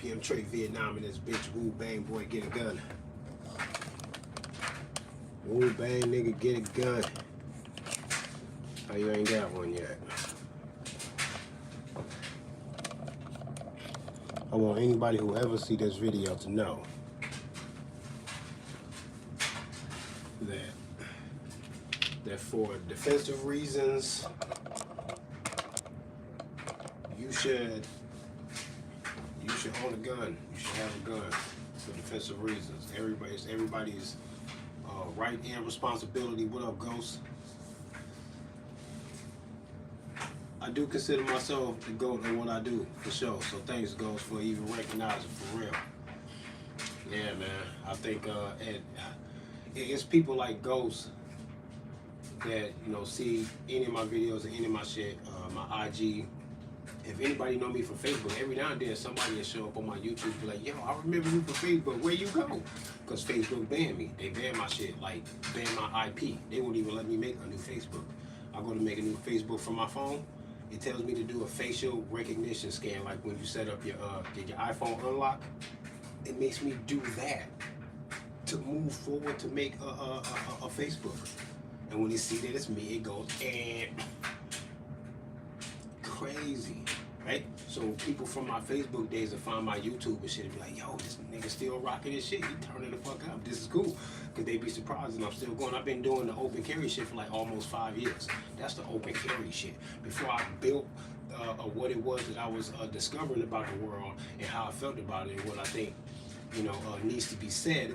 PM Trade Vietnam and this bitch. Woo bang boy, get a gun. Woo bang nigga, get a gun. Oh, you ain't got one yet. I want anybody who ever see this video to know that for defensive reasons, you should own a gun. You should have a gun for defensive reasons. Everybody's right and responsibility. What up, Ghost? I do consider myself the GOAT in what I do, for sure. So thanks, Ghost, for even recognizing for real. Yeah, man. I think it's people like Ghost that, you know, see any of my videos or any of my shit, my IG. If anybody know me from Facebook, every now and then somebody will show up on my YouTube and be like, yo, I remember you from Facebook. Where you go? Because Facebook banned me. They banned my shit, like banned my IP. They won't even let me make a new Facebook. I go to make a new Facebook from my phone. It tells me to do a facial recognition scan, like when you set up your iPhone unlock. It makes me do that to move forward to make a Facebook. And when they see that it's me, it goes and crazy, right? So people from my Facebook days will find my YouTube and shit and be like, yo, this nigga still rocking his shit. He turning the fuck up. This is cool. Could they be surprised and I'm still going? I've been doing the open carry shit for like almost 5 years. That's the open carry shit. Before I built what it was that I was discovering about the world and how I felt about it and what I think, you know, needs to be said.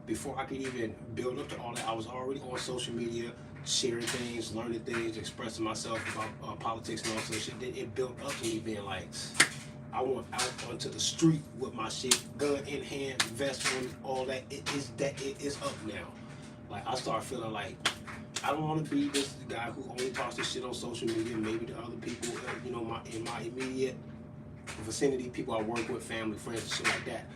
Before I could even build up to all that, I was already on social media, sharing things, learning things, expressing myself about politics and all that shit. Then it built up to me being like, I want out onto the street with my shit, gun in hand, vest on, all that. It is up now. Like I start feeling like I don't want to be this guy who only talks this shit on social media. Maybe to other people, you know, in my immediate vicinity, people I work with, family, friends, and shit like that.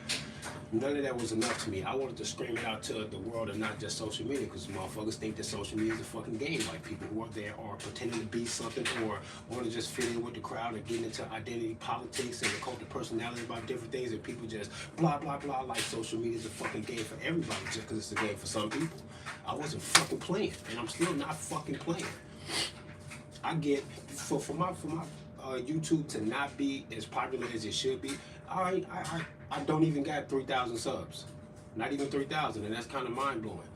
None of that was enough to me. I wanted to scream it out to the world and not just social media, because motherfuckers think that social media is a fucking game. Like people who are there are pretending to be something or want to just fit in with the crowd and get into identity politics and the cult of personality about different things, and people just blah blah blah like social media is a fucking game for everybody just because it's a game for some people. I wasn't fucking playing, and I'm still not fucking playing. I get for my YouTube to not be as popular as it should be. I don't even got 3,000 subs, not even 3,000, and that's kind of mind blowing.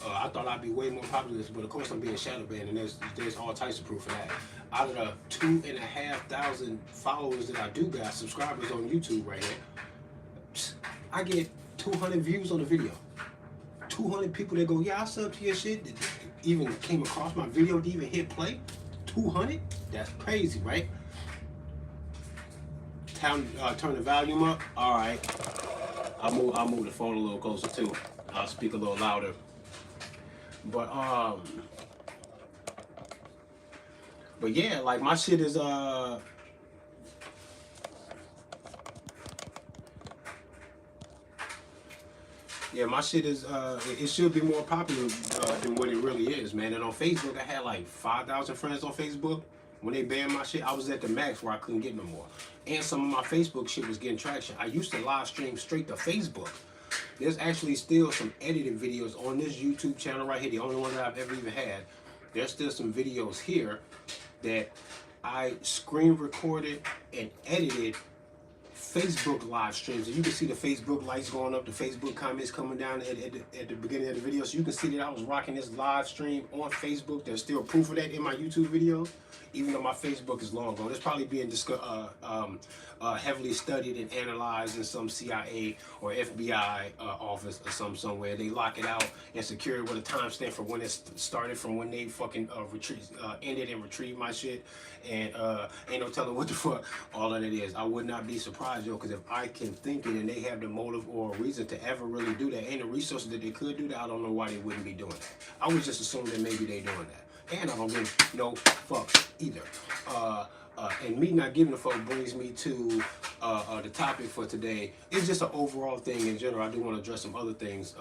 I thought I'd be way more popular, but of course I'm being shadow banned, and there's all types of proof of that. Out of the 2,500 followers that I do got, subscribers on YouTube right here, I get 200 views on the video. 200 people that go, yeah, I sub to your shit, that even came across my video to even hit play. 200? That's crazy, right? Turn the volume up. All right. I'll move the phone a little closer too. I'll speak a little louder. But yeah, like my shit is yeah, my shit is it should be more popular than what it really is, man. And on Facebook, I had like 5,000 friends on Facebook. When they banned my shit, I was at the max where I couldn't get no more. And some of my Facebook shit was getting traction. I used to live stream straight to Facebook. There's actually still some edited videos on this YouTube channel right here, the only one that I've ever even had. There's still some videos here that I screen recorded and edited Facebook live streams. And you can see the Facebook lights going up, the Facebook comments coming down at the beginning of the video. So you can see that I was rocking this live stream on Facebook. There's still proof of that in my YouTube videos, even though my Facebook is long gone. It's probably being heavily studied and analyzed in some CIA or FBI office or somewhere. They lock it out and secure it with a timestamp for when it started, from when they fucking ended and retrieved my shit. And ain't no telling what the fuck all of that is. I would not be surprised, yo, because if I can think it and they have the motive or reason to ever really do that, and the resources that they could do that, I don't know why they wouldn't be doing that. I would just assume that maybe they doing that. And I don't give no fucks either. And me not giving a fuck brings me to the topic for today. It's just an overall thing in general. I do want to address some other things.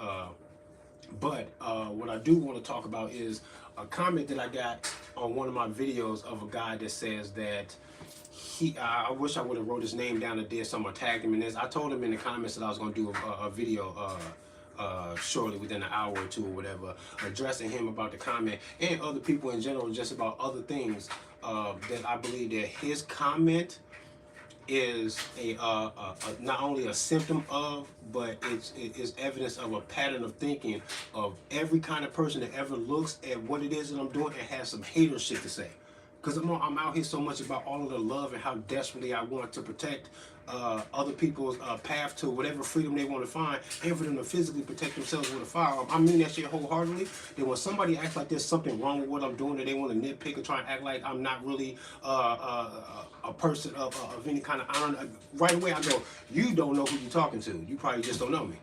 But what I do want to talk about is a comment that I got on one of my videos of a guy that says that I wish I would have wrote his name down and did something or tagged him in this. I told him in the comments that I was going to do a video shortly, within an hour or two or whatever, addressing him about the comment, and other people in general, just about other things, that I believe that his comment is not only a symptom of, but it's evidence of a pattern of thinking of every kind of person that ever looks at what it is that I'm doing and has some hater shit to say. Because I'm out here so much about all of the love and how desperately I want to protect other people's path to whatever freedom they want to find, and for them to physically protect themselves with a firearm. I mean that shit wholeheartedly. That when somebody acts like there's something wrong with what I'm doing, that they want to nitpick or try and act like I'm not really a person of any kind of honor, right away I go, you don't know who you're talking to. You probably just don't know me.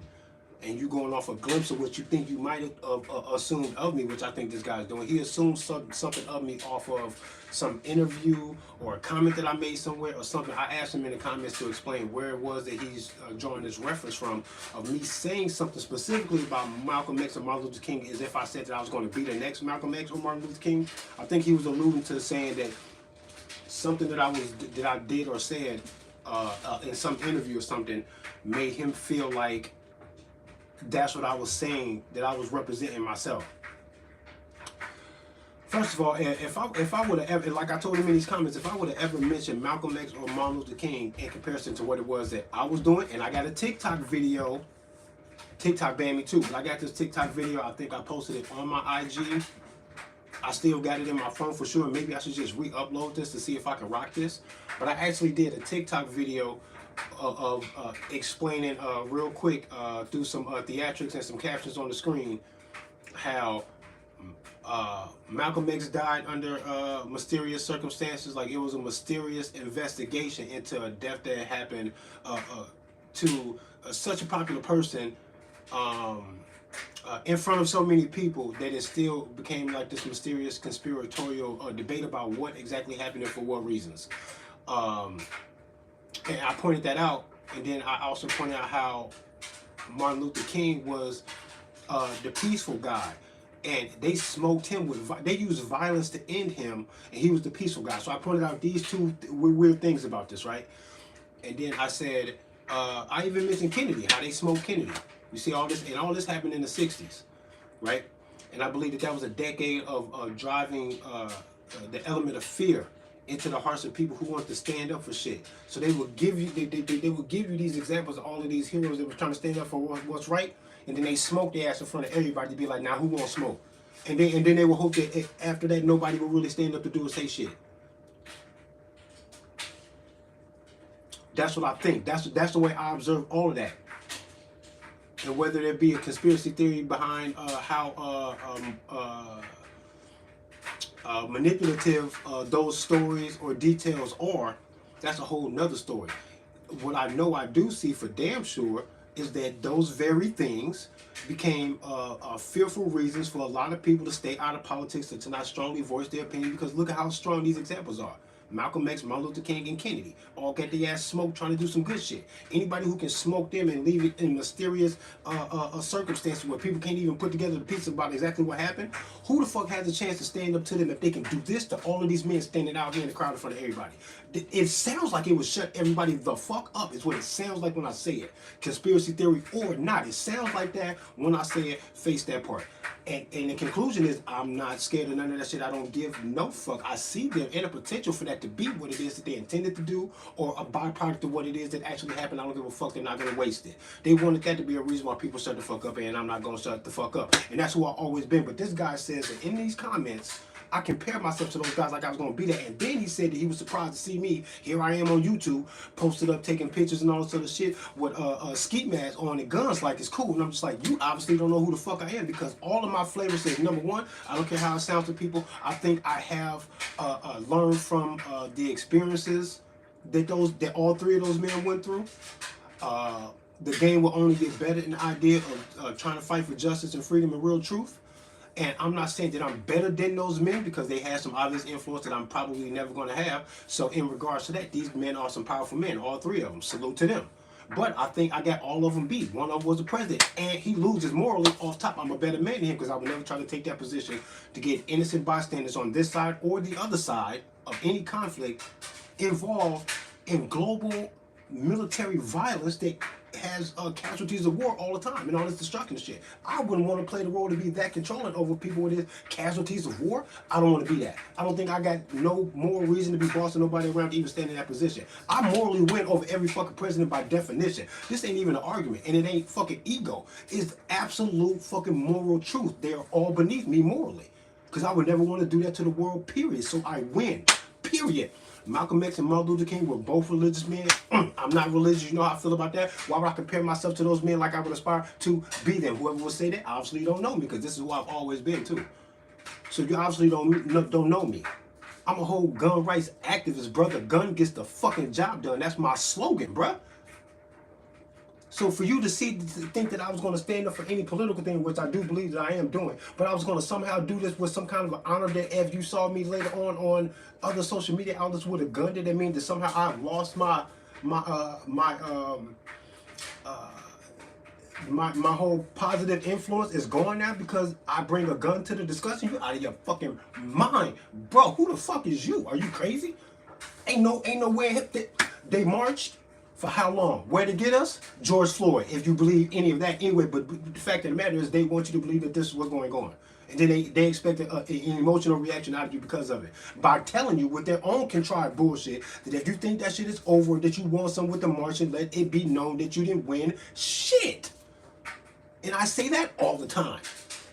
And you going off a glimpse of what you think you might have assumed of me, which I think this guy's doing. He assumed something of me off of some interview or a comment that I made somewhere or something. I asked him in the comments to explain where it was that he's drawing this reference from, of me saying something specifically about Malcolm X or Martin Luther King, as if I said that I was going to be the next Malcolm X or Martin Luther King. I think he was alluding to saying that something that I did or said in some interview or something made him feel like that's what I was saying, that I was representing myself. First of all, if I would have ever, like I told him in these comments, if I would have ever mentioned Malcolm X or Martin Luther King in comparison to what it was that I was doing, and I got a TikTok video, TikTok banned me too, but I got this TikTok video, I think I posted it on my IG. I still got it in my phone for sure. Maybe I should just re-upload this to see if I can rock this. But I actually did a TikTok video of explaining real quick through some theatrics and some captions on the screen how Malcolm X died under mysterious circumstances. Like, it was a mysterious investigation into a death that happened to such a popular person in front of so many people that it still became like this mysterious conspiratorial debate about what exactly happened and for what reasons. And I pointed that out, and then I also pointed out how Martin Luther King was the peaceful guy, and they smoked him with, they used violence to end him, and he was the peaceful guy. So I pointed out these two weird things about this, right? And then I said, I even mentioned Kennedy, how they smoked Kennedy. You see all this, and all this happened in the 60s, right? And I believe that that was a decade of driving the element of fear into the hearts of people who want to stand up for shit. So they would give you, they would give you these examples of all of these heroes that were trying to stand up for what's right, and then they smoke their ass in front of everybody to be like, now who won't smoke? And then they would hope that after that nobody will really stand up to do or say shit. That's what I think. That's the way I observe all of that. And whether there be a conspiracy theory behind how manipulative those stories or details are, that's a whole nother story. What I know I do see for damn sure is that those very things became fearful reasons for a lot of people to stay out of politics and to not strongly voice their opinion, because look at how strong these examples are. Malcolm X, Martin Luther King, and Kennedy all got their ass smoked trying to do some good shit. Anybody who can smoke them and leave it in mysterious circumstances where people can't even put together the pieces about exactly what happened, who the fuck has a chance to stand up to them if they can do this to all of these men standing out here in the crowd in front of everybody? It sounds like it would shut everybody the fuck up, is what it sounds like when I say it. Conspiracy theory or not, it sounds like that when I say it, face that part. And the conclusion is, I'm not scared of none of that shit. I don't give no fuck. I see them in a potential for that to be what it is that they intended to do, or a byproduct of what it is that actually happened. I don't give a fuck. They're not going to waste it. They wanted that to be a reason why people shut the fuck up, and I'm not going to shut the fuck up. And that's who I've always been. But this guy says that in these comments, I compare myself to those guys like I was going to be there. And then he said that he was surprised to see me. Here I am on YouTube, posted up, taking pictures and all this other shit with ski masks on and guns like it's cool. And I'm just like, you obviously don't know who the fuck I am, because all of my flavor says, number one, I don't care how it sounds to people. I think I have learned from the experiences that all three of those men went through. The game will only get better in the idea of trying to fight for justice and freedom and real truth. And I'm not saying that I'm better than those men, because they had some obvious influence that I'm probably never going to have. So in regards to that, these men are some powerful men, all three of them. Salute to them. But I think I got all of them beat. One of them was the president, and he loses morally off top. I'm a better man than him, because I would never try to take that position to get innocent bystanders on this side or the other side of any conflict involved in global military violence that has casualties of war all the time and all this destruction shit. I wouldn't want to play the role to be that controlling over people with casualties of war. I don't want to be that. I don't think I got no more reason to be bossing nobody around to even stand in that position. I morally win over every fucking president by definition. This ain't even an argument, and it ain't fucking ego. It's absolute fucking moral truth. They are all beneath me morally. Because I would never want to do that to the world, period. So I win, period. Malcolm X and Martin Luther King were both religious men. I'm not religious. You know how I feel about that. Why would I compare myself to those men like I would aspire to be them? Whoever would say that, obviously don't know me, because this is who I've always been too. So you obviously don't know me. I'm a whole gun rights activist, brother. Gun gets the fucking job done. That's my slogan, bruh. So for you to think that I was going to stand up for any political thing, which I do believe that I am doing, but I was going to somehow do this with some kind of an honor that if you saw me later on other social media outlets with a gun, did that mean that somehow I've lost my whole positive influence is gone now because I bring a gun to the discussion? You out of your fucking mind, bro? Who the fuck is you? Are you crazy? Ain't no way they marched. For how long? Where to get us? George Floyd, if you believe any of that anyway. But the fact of the matter is they want you to believe that this is what's going on. And then they expect an emotional reaction out of you because of it. By telling you with their own contrived bullshit that if you think that shit is over, that you want some with the march, and let it be known that you didn't win shit. And I say that all the time.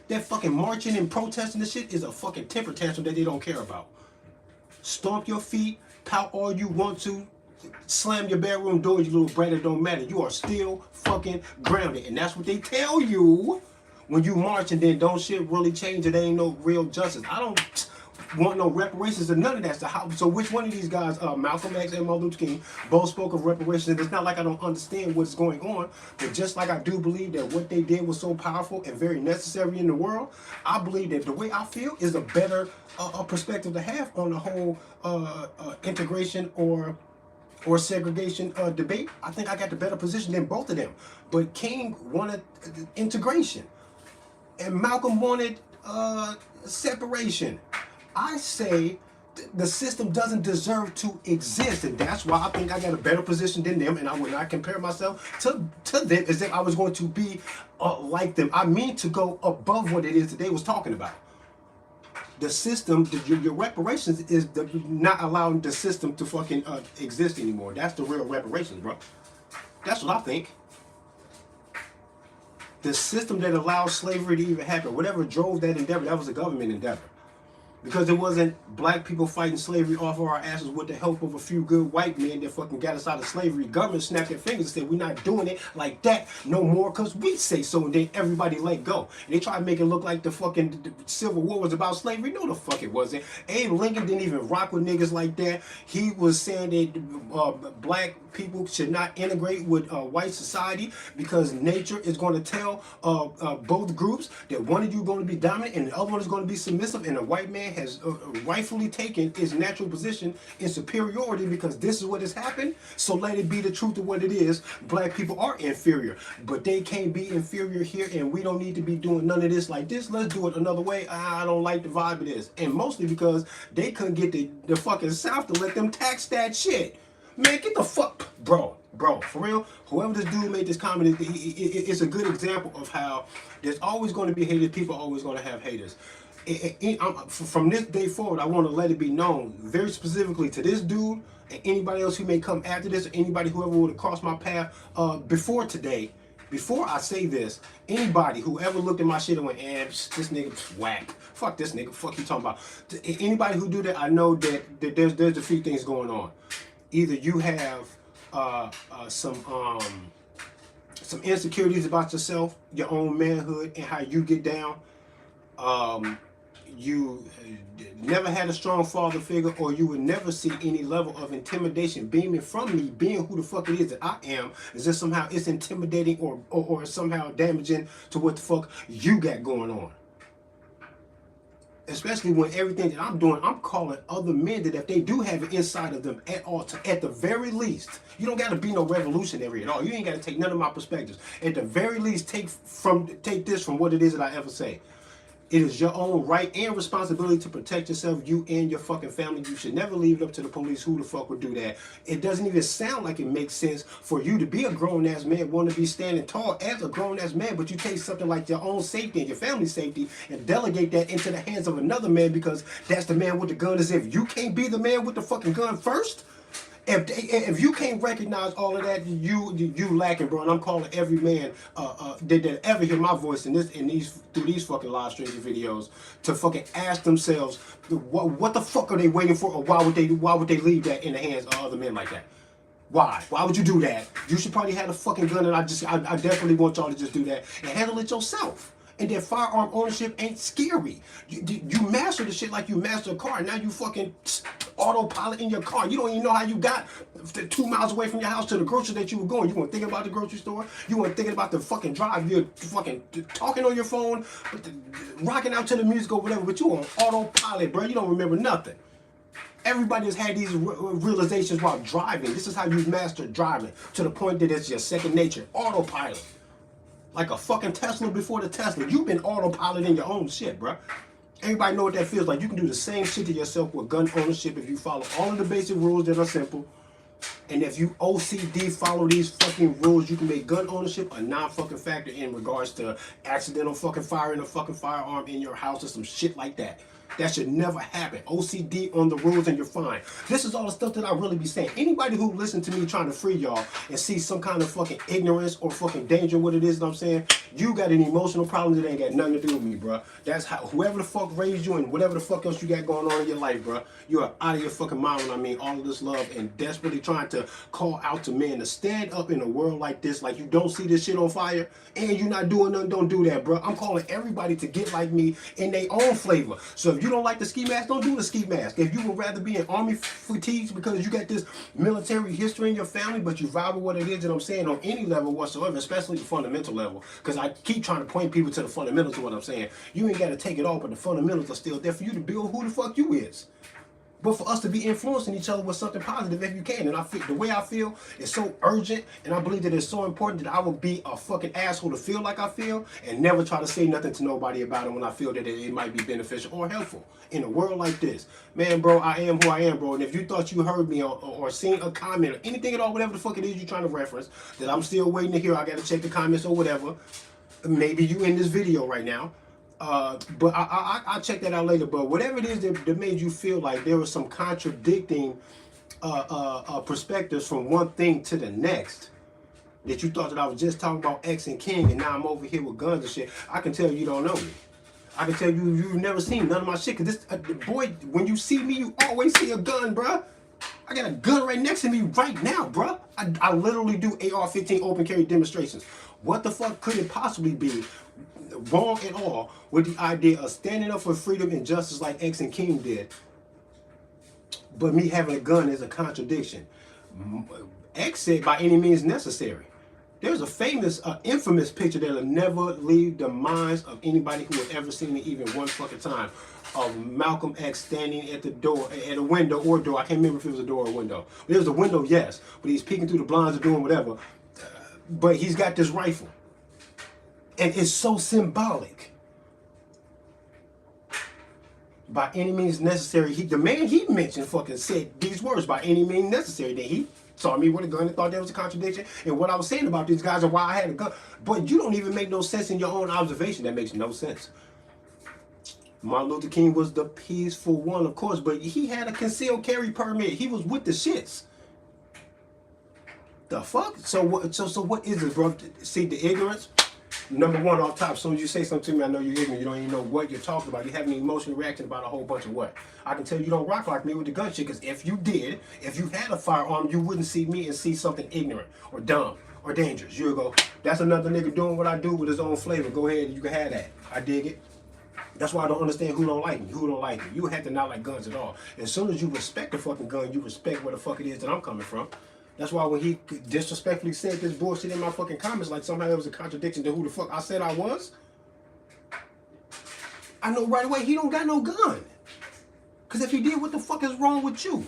That fucking marching and protesting this shit is a fucking temper tantrum that they don't care about. Stomp your feet, pout all you want to, slam your bedroom door, you little brat, it don't matter. You are still fucking grounded. And that's what they tell you when you march, and then don't shit really change. It ain't no real justice. I don't want no reparations or none of that. So which one of these guys, Malcolm X and Martin Luther King, both spoke of reparations. And it's not like I don't understand what's going on, but just like I do believe that what they did was so powerful and very necessary in the world, I believe that the way I feel is a better perspective to have on the whole integration or segregation debate. I think I got the better position than both of them. But King wanted integration, and Malcolm wanted separation. I say the system doesn't deserve to exist, and that's why I think I got a better position than them, and I would not compare myself to them as if I was going to be like them. I mean to go above what it is that they was talking about. The system, your reparations is not allowing the system to fucking exist anymore. That's the real reparations, bro. That's what I think. The system that allows slavery to even happen, whatever drove that endeavor, that was a government endeavor. Because it wasn't black people fighting slavery off of our asses with the help of a few good white men that fucking got us out of slavery. Government snapped their fingers and said, we're not doing it like that no more because we say so, and then everybody let go. And they try to make it look like the fucking Civil War was about slavery. No, the fuck it wasn't. Abe Lincoln didn't even rock with niggas like that. He was saying that black people should not integrate with white society because nature is going to tell both groups that one of you is going to be dominant and the other one is going to be submissive, and the white man has rightfully taken his natural position in superiority because this is what has happened. So let it be the truth of what it is. Black people are inferior, but they can't be inferior here, and we don't need to be doing none of this like this. Let's do it another way. I don't like the vibe of this. And mostly because they couldn't get the fucking South to let them tax that shit. Man, get the fuck, bro, for real. Whoever this dude made this comment, it's a good example of how there's always going to be haters. People are always going to have haters. From this day forward, I want to let it be known very specifically to this dude and anybody else who may come after this, or anybody whoever would have crossed my path before today. Before I say this, anybody who ever looked at my shit and went, this nigga whack. Fuck this nigga. Fuck you talking about. Anybody who do that, I know that there's a few things going on. Either you have some insecurities about yourself, your own manhood, and how you get down. You never had a strong father figure, or you would never see any level of intimidation beaming from me, being who the fuck it is that I am, is that somehow it's intimidating or somehow damaging to what the fuck you got going on. Especially when everything that I'm doing, I'm calling other men that if they do have it inside of them at all, at the very least, you don't got to be no revolutionary at all. You ain't got to take none of my perspectives. At the very least, take this from what it is that I ever say. It is your own right and responsibility to protect yourself, you and your fucking family. You should never leave it up to the police. Who the fuck would do that? It doesn't even sound like it makes sense for you to be a grown-ass man, want to be standing tall as a grown-ass man, but you take something like your own safety and your family's safety and delegate that into the hands of another man because that's the man with the gun, as if you can't be the man with the fucking gun first. If you can't recognize all of that, you lacking, bro. And I'm calling every man that ever hear my voice through these fucking live streams and videos to fucking ask themselves what the fuck are they waiting for, or why would they leave that in the hands of other men like that? Why? Why would you do that? You should probably have a fucking gun, and I definitely want y'all to just do that and handle it yourself. And that firearm ownership ain't scary. You master the shit like you master a car. Now you fucking autopilot in your car. You don't even know how you got 2 miles away from your house to the grocery that you were going. You weren't thinking about the grocery store. You weren't thinking about the fucking drive. You're fucking talking on your phone, rocking out to the music or whatever, but you on autopilot, bro. You don't remember nothing. Everybody has had these realizations while driving. This is how you master driving, to the point that it's your second nature. Autopilot. Like a fucking Tesla before the Tesla. You've been autopiloting your own shit, bro. Everybody know what that feels like. You can do the same shit to yourself with gun ownership if you follow all of the basic rules that are simple. And if you OCD follow these fucking rules, you can make gun ownership a non-fucking factor in regards to accidental fucking firing a fucking firearm in your house or some shit like that. That should never happen. OCD on the rules and you're fine. This is all the stuff that I really be saying. Anybody who listen to me trying to free y'all and see some kind of fucking ignorance or fucking danger, what it is, you know what I'm saying? You got an emotional problem that ain't got nothing to do with me, bro. That's how, whoever the fuck raised you and whatever the fuck else you got going on in your life, bro. You are out of your fucking mind when I mean all of this love and desperately trying to call out to men to stand up in a world like this, like you don't see this shit on fire and you're not doing nothing. Don't do that, bro. I'm calling everybody to get like me in their own flavor. So if you don't like the ski mask, don't do the ski mask. If you would rather be in army fatigues because you got this military history in your family, but you vibe with what it is that I'm saying on any level whatsoever, especially the fundamental level, because I keep trying to point people to the fundamentals of what I'm saying. You ain't got to take it all, but the fundamentals are still there for you to build who the fuck you is. But for us to be influencing each other with something positive if you can. And I feel the way I feel is so urgent, and I believe that it's so important that I will be a fucking asshole to feel like I feel and never try to say nothing to nobody about it when I feel that it might be beneficial or helpful. In a world like this, man, bro, I am who I am, bro. And if you thought you heard me or seen a comment or anything at all, whatever the fuck it is you're trying to reference, that I'm still waiting to hear, I got to check the comments or whatever. Maybe you in this video right now. But I'll check that out later. But whatever it is that made you feel like there was some contradicting perspectives from one thing to the next, that you thought that I was just talking about X and King and now I'm over here with guns and shit, I can tell you don't know me. I can tell you you've never seen none of my shit. Because this, boy, when you see me, you always see a gun, bruh. I got a gun right next to me right now, bruh. I literally do AR-15 open carry demonstrations. What the fuck could it possibly be wrong at all with the idea of standing up for freedom and justice like X and King did, but me having a gun is a contradiction? X said by any means necessary. There's a famous, infamous picture that'll never leave the minds of anybody who has ever seen it even one fucking time, of Malcolm X standing at the door, at a window or door. I can't remember if it was a door or a window. It was a window, yes, but he's peeking through the blinds or doing whatever. But he's got this rifle. And it's so symbolic. By any means necessary. The man he mentioned fucking said these words, by any means necessary. That he saw me with a gun and thought there was a contradiction in what I was saying about these guys and why I had a gun. But you don't even make no sense in your own observation. That makes no sense. Martin Luther King was the peaceful one, of course, but he had a concealed carry permit. He was with the shits. The fuck? So what is it, bro? See the ignorance? Number one off top, as soon as you say something to me, I know you're ignorant. You don't even know what you're talking about. You have an emotional reaction about a whole bunch of what? I can tell you don't rock like me with the gun shit, because if you did, if you had a firearm, you wouldn't see me and see something ignorant or dumb or dangerous. You would go, that's another nigga doing what I do with his own flavor. Go ahead, you can have that. I dig it. That's why I don't understand who don't like me, who don't like me. You have to not like guns at all. As soon as you respect the fucking gun, you respect where the fuck it is that I'm coming from. That's why when he disrespectfully said this bullshit in my fucking comments, like somehow it was a contradiction to who the fuck I said I was, I know right away he don't got no gun. Because if he did, what the fuck is wrong with you?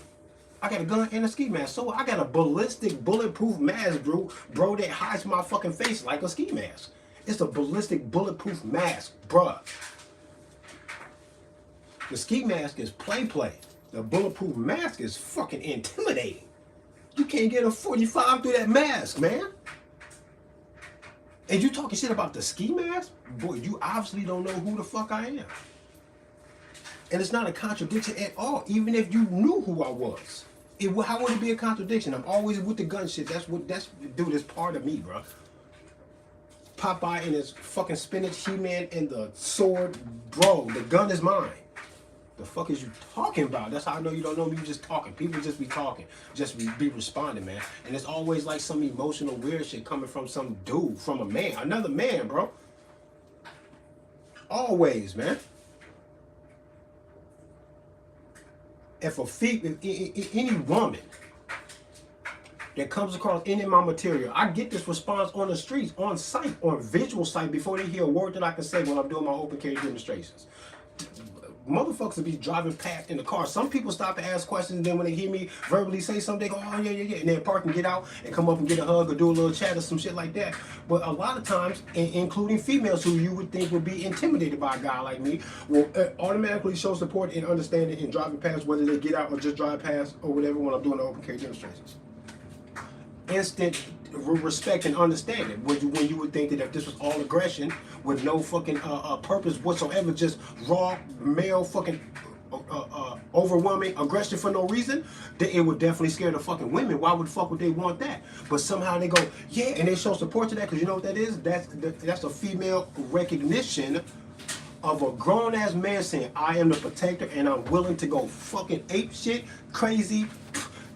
I got a gun and a ski mask. So I got a ballistic bulletproof mask, bro, that hides my fucking face like a ski mask. It's a ballistic bulletproof mask, bruh. The ski mask is play. The bulletproof mask is fucking intimidating. You can't get a 45 through that mask, man. And you talking shit about the ski mask? Boy, you obviously don't know who the fuck I am. And it's not a contradiction at all, even if you knew who I was. How would it be a contradiction? I'm always with the gun shit. Dude, it's part of me, bro. Popeye and his fucking spinach, He-Man and the sword. Bro, the gun is mine. The fuck is you talking about? That's how I know you don't know me. You just talking. People just be talking. Just be responding, man. And it's always like some emotional weird shit coming from some dude, from a man. Another man, bro. Always, man. If any woman that comes across any of my material, I get this response on the streets, on site, on visual site, before they hear a word that I can say when I'm doing my open carry demonstrations. Motherfuckers will be driving past in the car. Some people stop to ask questions, and then when they hear me verbally say something, they go, oh, yeah, and then park and get out and come up and get a hug or do a little chat or some shit like that. But a lot of times, including females who you would think would be intimidated by a guy like me, will automatically show support and understanding in driving past, whether they get out or just drive past or whatever when I'm doing the open carry demonstrations. Instant respect and understanding when you would think that if this was all aggression with no fucking purpose whatsoever, just raw male fucking overwhelming aggression for no reason, then it would definitely scare the fucking women. Why would the fuck would they want that? But somehow they go, yeah, and they show support to that, because you know what that is? That's a female recognition of a grown-ass man saying, I am the protector and I'm willing to go fucking ape shit, crazy,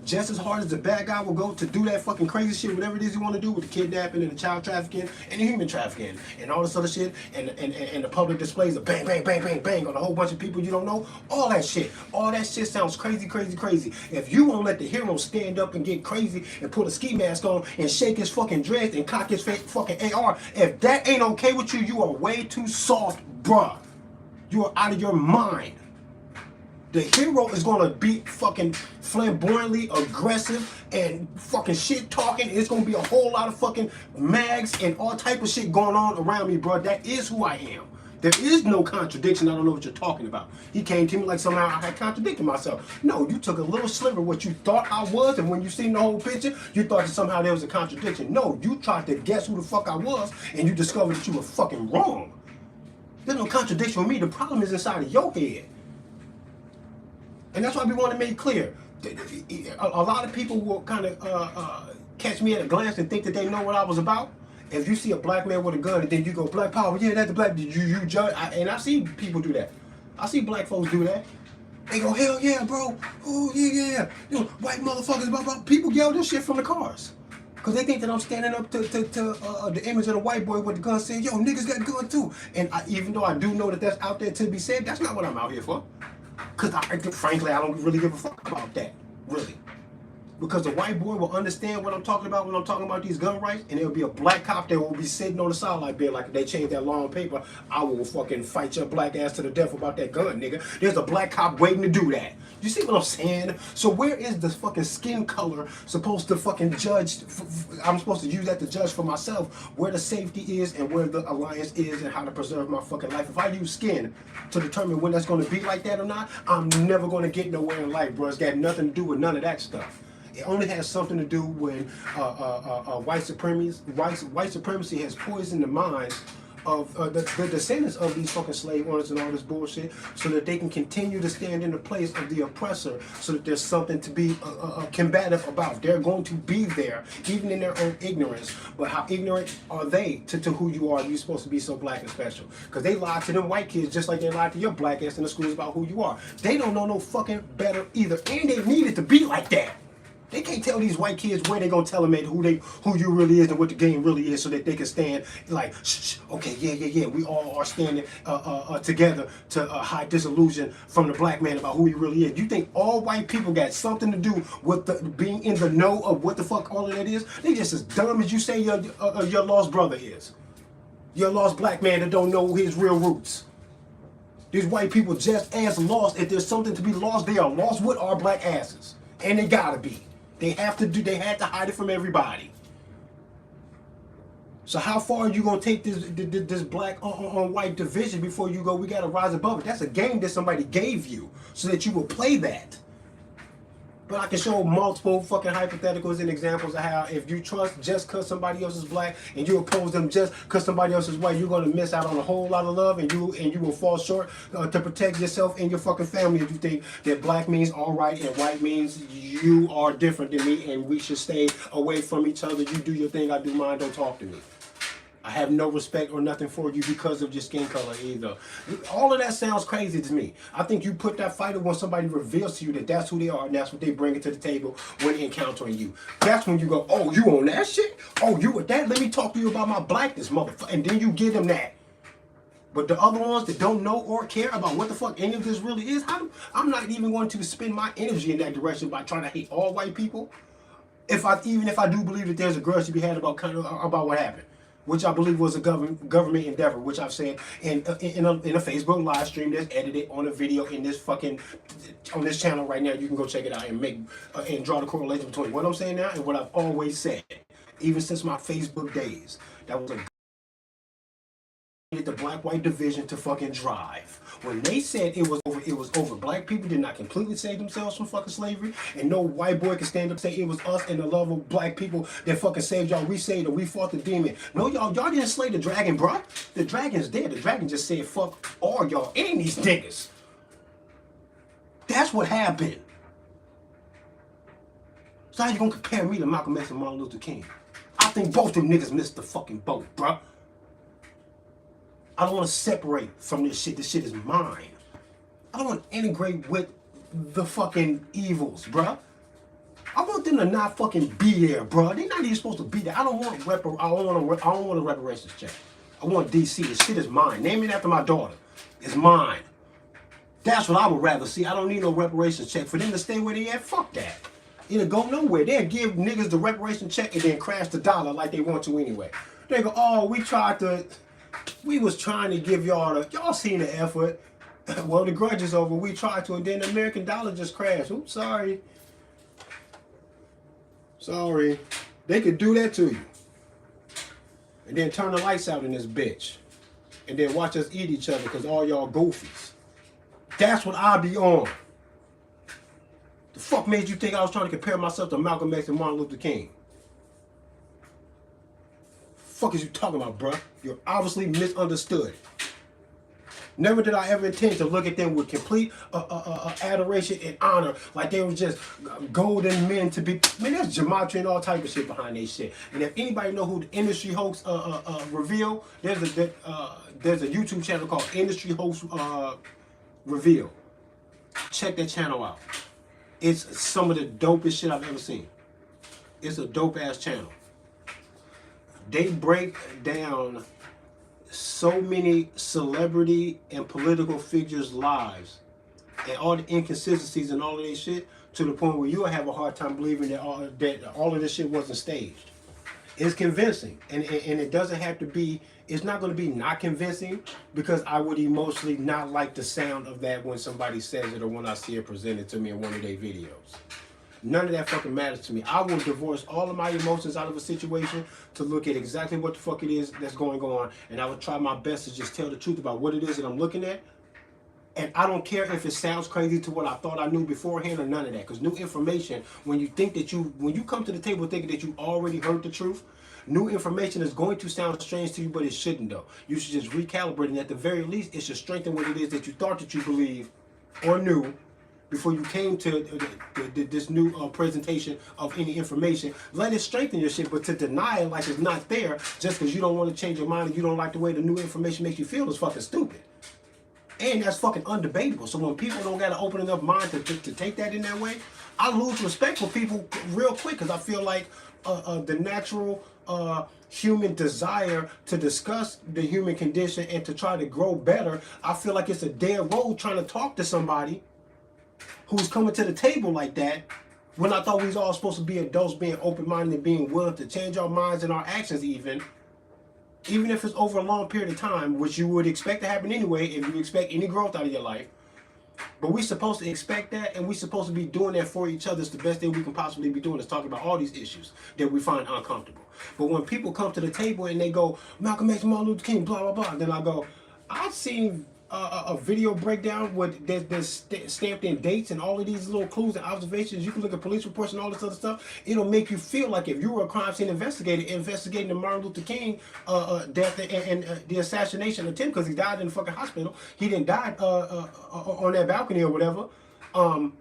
just as hard as the bad guy will go to do that fucking crazy shit, whatever it is you want to do with the kidnapping and the child trafficking and the human trafficking and all this other shit, and the public displays of bang, bang, bang, bang, bang on a whole bunch of people you don't know. All that shit sounds crazy, crazy, crazy. If you won't let the hero stand up and get crazy and put a ski mask on and shake his fucking dreads and cock his fucking AR, if that ain't okay with you, you are way too soft, bruh. You are out of your mind. The hero is gonna be fucking flamboyantly aggressive and fucking shit talking. It's gonna be a whole lot of fucking mags and all type of shit going on around me, bro. That is who I am. There is no contradiction. I don't know what you're talking about. He came to me like somehow I had contradicted myself. No, you took a little sliver of what you thought I was, and when you seen the whole picture, you thought that somehow there was a contradiction. No, you tried to guess who the fuck I was, and you discovered that you were fucking wrong. There's no contradiction with me. The problem is inside of your head. And that's why we want to make clear. A lot of people will kind of catch me at a glance and think that they know what I was about. If you see a black man with a gun and then you go, black power, yeah, that's the black, you judge. And I see people do that. I see black folks do that. They go, hell yeah, bro. Oh, yeah. You know, white motherfuckers, blah, blah. People yell this shit from the cars. Because they think that I'm standing up to the image of the white boy with the gun saying, yo, niggas got gun too. And even though I do know that that's out there to be said, that's not what I'm out here for. Because frankly, I don't really give a fuck about that, really. Because the white boy will understand what I'm talking about when I'm talking about these gun rights, and there'll be a black cop that will be sitting on the sideline being like, if they change that law on paper, I will fucking fight your black ass to the death about that gun, nigga. There's a black cop waiting to do that. You see what I'm saying? So where is the fucking skin color supposed to fucking judge? I'm supposed to use that to judge for myself where the safety is and where the alliance is and how to preserve my fucking life. If I use skin to determine when that's going to be like that or not, I'm never going to get nowhere in life, bro. It's got nothing to do with none of that stuff. It only has something to do when white supremacy has poisoned the minds of the descendants of these fucking slave owners and all this bullshit, so that they can continue to stand in the place of the oppressor, so that there's something to be combative about. They're going to be there, even in their own ignorance. But how ignorant are they to who you are? You're supposed to be so black and special. Because they lied to them white kids just like they lied to your black ass in the schools about who you are. They don't know no fucking better either, and they need it to be like that. They can't tell these white kids where they gonna tell them who you really is and what the game really is, so that they can stand like, shh, okay, yeah. We all are standing together to hide disillusion from the black man about who he really is. You think all white people got something to do with being in the know of what the fuck all of that is? They just as dumb as you say your lost brother is. Your lost black man that don't know his real roots. These white people just as lost. If there's something to be lost, they are lost with our black asses, and they gotta be. They had to hide it from everybody. So how far are you gonna take this black on white division before you go? We gotta rise above it. That's a game that somebody gave you so that you will play that. But I can show multiple fucking hypotheticals and examples of how if you trust just because somebody else is black and you oppose them just because somebody else is white, you're gonna miss out on a whole lot of love and you will fall short to protect yourself and your fucking family if you think that black means all right and white means you are different than me and we should stay away from each other. You do your thing, I do mine. Don't talk to me. I have no respect or nothing for you because of your skin color either. All of that sounds crazy to me. I think you put that fight when somebody reveals to you that that's who they are and that's what they bring to the table when encountering you. That's when you go, oh, you on that shit? Oh, you with that? Let me talk to you about my blackness, motherfucker. And then you give them that. But the other ones that don't know or care about what the fuck any of this really is, I'm not even going to spend my energy in that direction by trying to hate all white people. Even if I do believe that there's a grudge to be had about what happened, which I believe was a government endeavor, which I've said in a Facebook live stream that's edited on a video in this fucking on this channel right now. You can go check it out and make and draw the correlation between what I'm saying now and what I've always said, even since my Facebook days. That was a the black-white division to fucking drive. When they said it was over. Black people did not completely save themselves from fucking slavery, and no white boy can stand up and say it was us and the love of black people that fucking saved y'all. We saved or we fought the demon. No, y'all didn't slay the dragon, bro. The dragon's dead. The dragon just said fuck all y'all and these niggas. That's what happened. So how you gonna compare me to Malcolm X and Martin Luther King? I think both them niggas missed the fucking boat, bro. I don't want to separate from this shit. This shit is mine. I don't want to integrate with the fucking evils, bruh. I want them to not fucking be there, bruh. They're not even supposed to be there. I don't want a reparations check. I want DC. This shit is mine. Name it after my daughter. It's mine. That's what I would rather see. I don't need no reparations check for them to stay where they at. Fuck that. It'll go nowhere. They'll give niggas the reparation check and then crash the dollar like they want to anyway. They go, oh, we was trying to give y'all seen the effort. Well, the grudge is over. We tried to, and then the American dollar just crashed. Oops, sorry. Sorry. They could do that to you. And then turn the lights out in this bitch. And then watch us eat each other because all y'all goofies. That's what I be on. The fuck made you think I was trying to compare myself to Malcolm X and Martin Luther King? Fuck is you talking about, bruh? You're obviously misunderstood. Never did I ever intend to look at them with complete adoration and honor, like they were just golden men to be. Man, there's gematria and all type of shit behind that shit. And if anybody know who the Industry Host Reveal, there's a YouTube channel called Industry Host Reveal. Check that channel out. It's some of the dopest shit I've ever seen. It's a dope ass channel. They break down so many celebrity and political figures' lives and all the inconsistencies and all of this shit to the point where you'll have a hard time believing that all of this shit wasn't staged. It's convincing, and it doesn't have to be. It's not going to be not convincing because I would emotionally not like the sound of that when somebody says it or when I see it presented to me in one of their videos. None of that fucking matters to me. I will divorce all of my emotions out of a situation to look at exactly what the fuck it is that's going on, and I will try my best to just tell the truth about what it is that I'm looking at. And I don't care if it sounds crazy to what I thought I knew beforehand or none of that. Because new information, when you come to the table thinking that you already heard the truth, new information is going to sound strange to you, but it shouldn't though. You should just recalibrate, and at the very least, it should strengthen what it is that you thought that you believe or knew before you came to this new presentation of any information. Let it strengthen your shit, but to deny it like it's not there just because you don't want to change your mind and you don't like the way the new information makes you feel is fucking stupid. And that's fucking undebatable. So when people don't got an open enough mind to take that in that way, I lose respect for people real quick because I feel like the natural human desire to discuss the human condition and to try to grow better, I feel like it's a dead road trying to talk to somebody who's coming to the table like that when I thought we was all supposed to be adults, being open-minded and being willing to change our minds and our actions even if it's over a long period of time, which you would expect to happen anyway if you expect any growth out of your life. But we're supposed to expect that, and we're supposed to be doing that for each other. It's the best thing we can possibly be doing is talking about all these issues that we find uncomfortable. But when people come to the table and they go, Malcolm X, Martin Luther King, blah, blah, blah, then I go, I've seen a video breakdown with there's stamped in dates and all of these little clues and observations. You can look at police reports and all this other stuff. It'll make you feel like if you were a crime scene investigator investigating the Martin Luther King death and the assassination attempt, because he died in the fucking hospital. He didn't die on that balcony or whatever.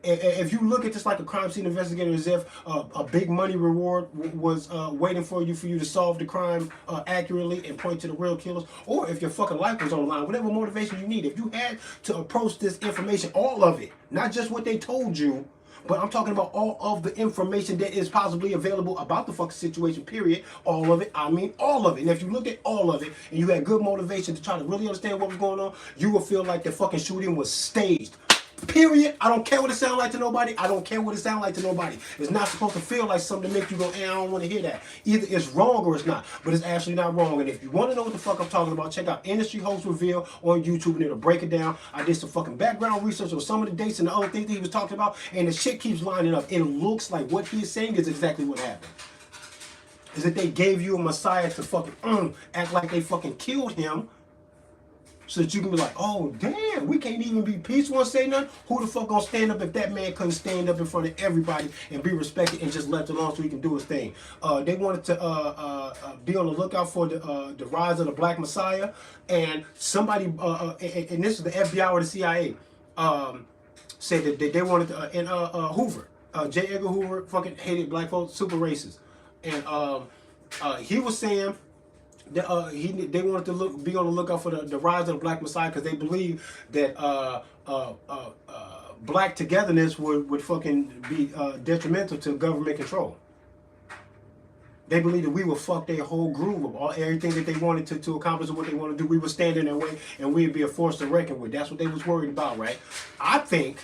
If you look at this like a crime scene investigator, as if a big money reward was waiting for you to solve the crime accurately and point to the real killers, or if your fucking life was on the line, whatever motivation you need, if you had to approach this information, all of it, not just what they told you, but I'm talking about all of the information that is possibly available about the fucking situation, period. All of it, I mean all of it. And if you looked at all of it and you had good motivation to try to really understand what was going on, you will feel like the fucking shooting was staged. Period. I don't care what it sounds like to nobody. I don't care what it sounds like to nobody. It's not supposed to feel like something to make you go, I don't want to hear that. Either it's wrong or it's not. But it's actually not wrong. And if you want to know what the fuck I'm talking about, check out Industry Host Reveal on YouTube and it'll break it down. I did some fucking background research on some of the dates and the other things that he was talking about, and the shit keeps lining up. It looks like what he's saying is exactly what happened. Is that they gave you a messiah to fucking act like they fucking killed him, so that you can be like, oh, damn, we can't even be peaceful and say nothing. Who the fuck gonna stand up if that man couldn't stand up in front of everybody and be respected and just left alone so he can do his thing? They wanted to be on the lookout for the rise of the Black Messiah. And somebody, and this is the FBI or the CIA, said that they wanted to, and Hoover, J. Edgar Hoover fucking hated black folks, super racist. And he was saying, they wanted to be on the lookout for the rise of the Black Messiah because they believe that black togetherness would fucking be detrimental to government control. They believe that we would fuck their whole groove of everything that they wanted to accomplish and what they want to do. We would stand in their way and we'd be a force to reckon with. That's what they was worried about, right? I think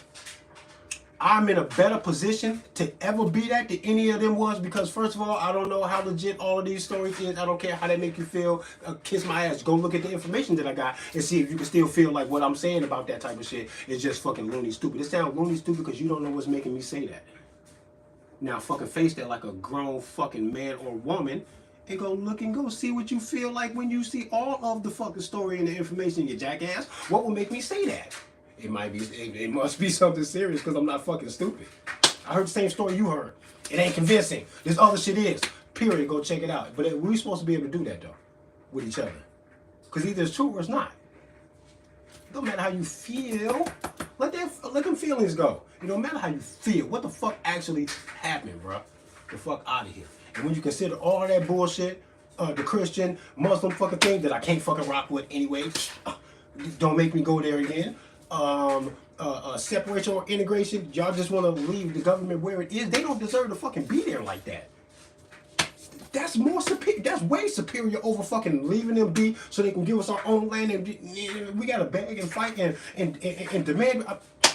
I'm in a better position to ever be that than any of them was, because first of all, I don't know how legit all of these stories is. I don't care how they make you feel. Kiss my ass. Go look at the information that I got and see if you can still feel like what I'm saying about that type of shit is just fucking loony stupid. It sounds loony stupid because you don't know what's making me say that. Now fucking face that like a grown fucking man or woman and go look and go see what you feel like when you see all of the fucking story and the information, you jackass. What will make me say that? It might be, it must be something serious because I'm not fucking stupid. I heard the same story you heard. It ain't convincing. This other shit is. Period. Go check it out. But we're supposed to be able to do that though, with each other. Because either it's true or it's not. It don't matter how you feel. Let them feelings go. It don't matter how you feel. What the fuck actually happened, bro? The fuck out of here. And when you consider all of that bullshit, the Christian, Muslim fucking thing that I can't fucking rock with anyway, don't make me go there again. Separation or integration, y'all just want to leave the government where it is. They don't deserve to fucking be there like that. That's more superior. That's way superior over fucking leaving them be so they can give us our own land and we gotta beg and fight and demand.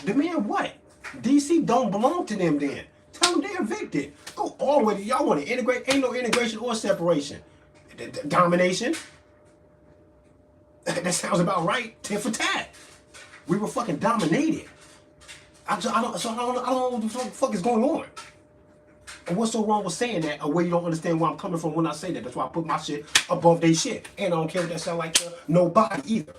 Demand what? DC don't belong to them then. Tell them they're evicted. Go all the way to y'all want to integrate. Ain't no integration or separation. Domination. That sounds about right. Tit for tat. We were fucking dominated. I don't know what the fuck is going on. And what's so wrong with saying that, or where you don't understand where I'm coming from when I say that? That's why I put my shit above their shit. And I don't care what that sound like to nobody either.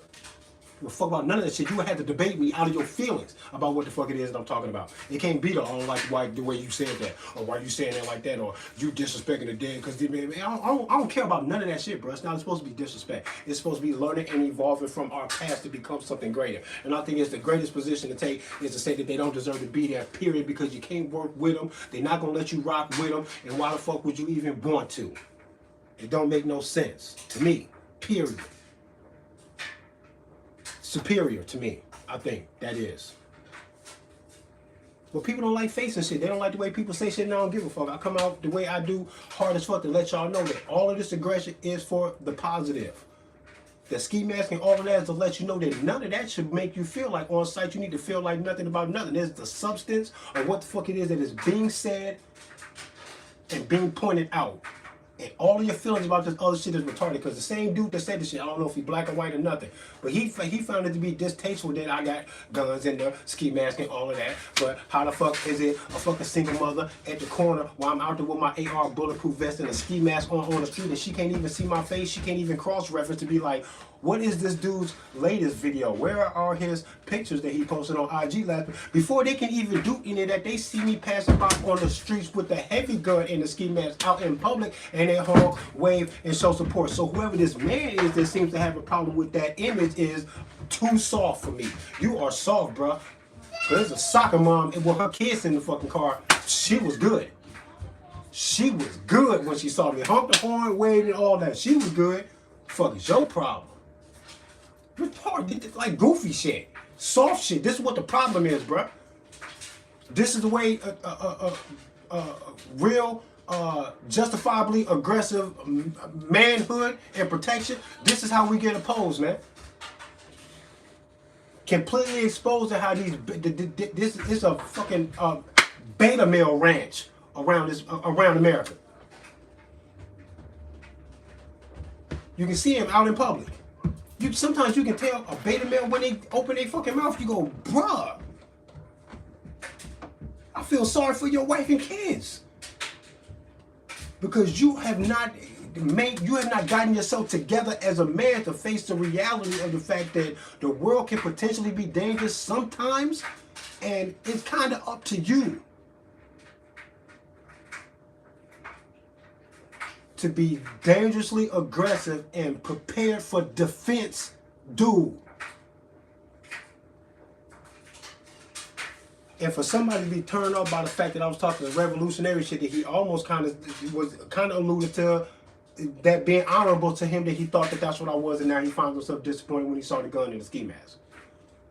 Well, fuck about none of that shit. You would have to debate me out of your feelings about what the fuck it is that I'm talking about. It can't be the I don't like the way you said that, or why you saying that like that, or you disrespecting the dead. Because I don't care about none of that shit, bro. It's not supposed to be disrespect. It's supposed to be learning and evolving from our past to become something greater. And I think it's the greatest position to take is to say that they don't deserve to be there, period, because you can't work with them. They're not going to let you rock with them. And why the fuck would you even want to? It don't make no sense to me, period. Superior to me, I think that is. But people don't like facing shit. They don't like the way people say shit and I don't give a fuck. I come out the way I do, hard as fuck, to let y'all know that all of this aggression is for the positive. The ski mask and all of that is to let you know that none of that should make you feel like on site you need to feel like nothing about nothing. There's the substance of what the fuck it is that is being said and being pointed out. And all of your feelings about this other shit is retarded, because the same dude that said this shit, I don't know if he black or white or nothing, but he found it to be distasteful that I got guns and the ski mask and all of that. But how the fuck is it a fucking single mother at the corner while I'm out there with my AR bulletproof vest and a ski mask on the street, and she can't even see my face, she can't even cross-reference to be like, what is this dude's latest video? Where are his pictures that he posted on IG last week? Before they can even do any of that, they see me passing by on the streets with the heavy gun and the ski mask out in public, and they honk, wave, and show support. So whoever this man is that seems to have a problem with that image is too soft for me. You are soft, bruh. There's a soccer mom with her kids in the fucking car. She was good. She was good when she saw me. Honked the horn, waved, and all that. She was good. Fuck is your problem? Retarded, like goofy shit, soft shit. This is what the problem is, bruh. This is the way real, justifiably aggressive manhood and protection. This is how we get opposed, man. Completely exposed to how this is a fucking beta male ranch around America. You can see him out in public. Sometimes you can tell a beta male when they open their fucking mouth, you go, bruh, I feel sorry for your wife and kids. Because you have not gotten yourself together as a man to face the reality of the fact that the world can potentially be dangerous sometimes, and it's kind of up to you to be dangerously aggressive and prepared for defense, dude. And for somebody to be turned off by the fact that I was talking revolutionary shit, that he almost kind of alluded to that being honorable to him, that he thought that that's what I was, and now he found himself disappointed when he saw the gun in the ski mask.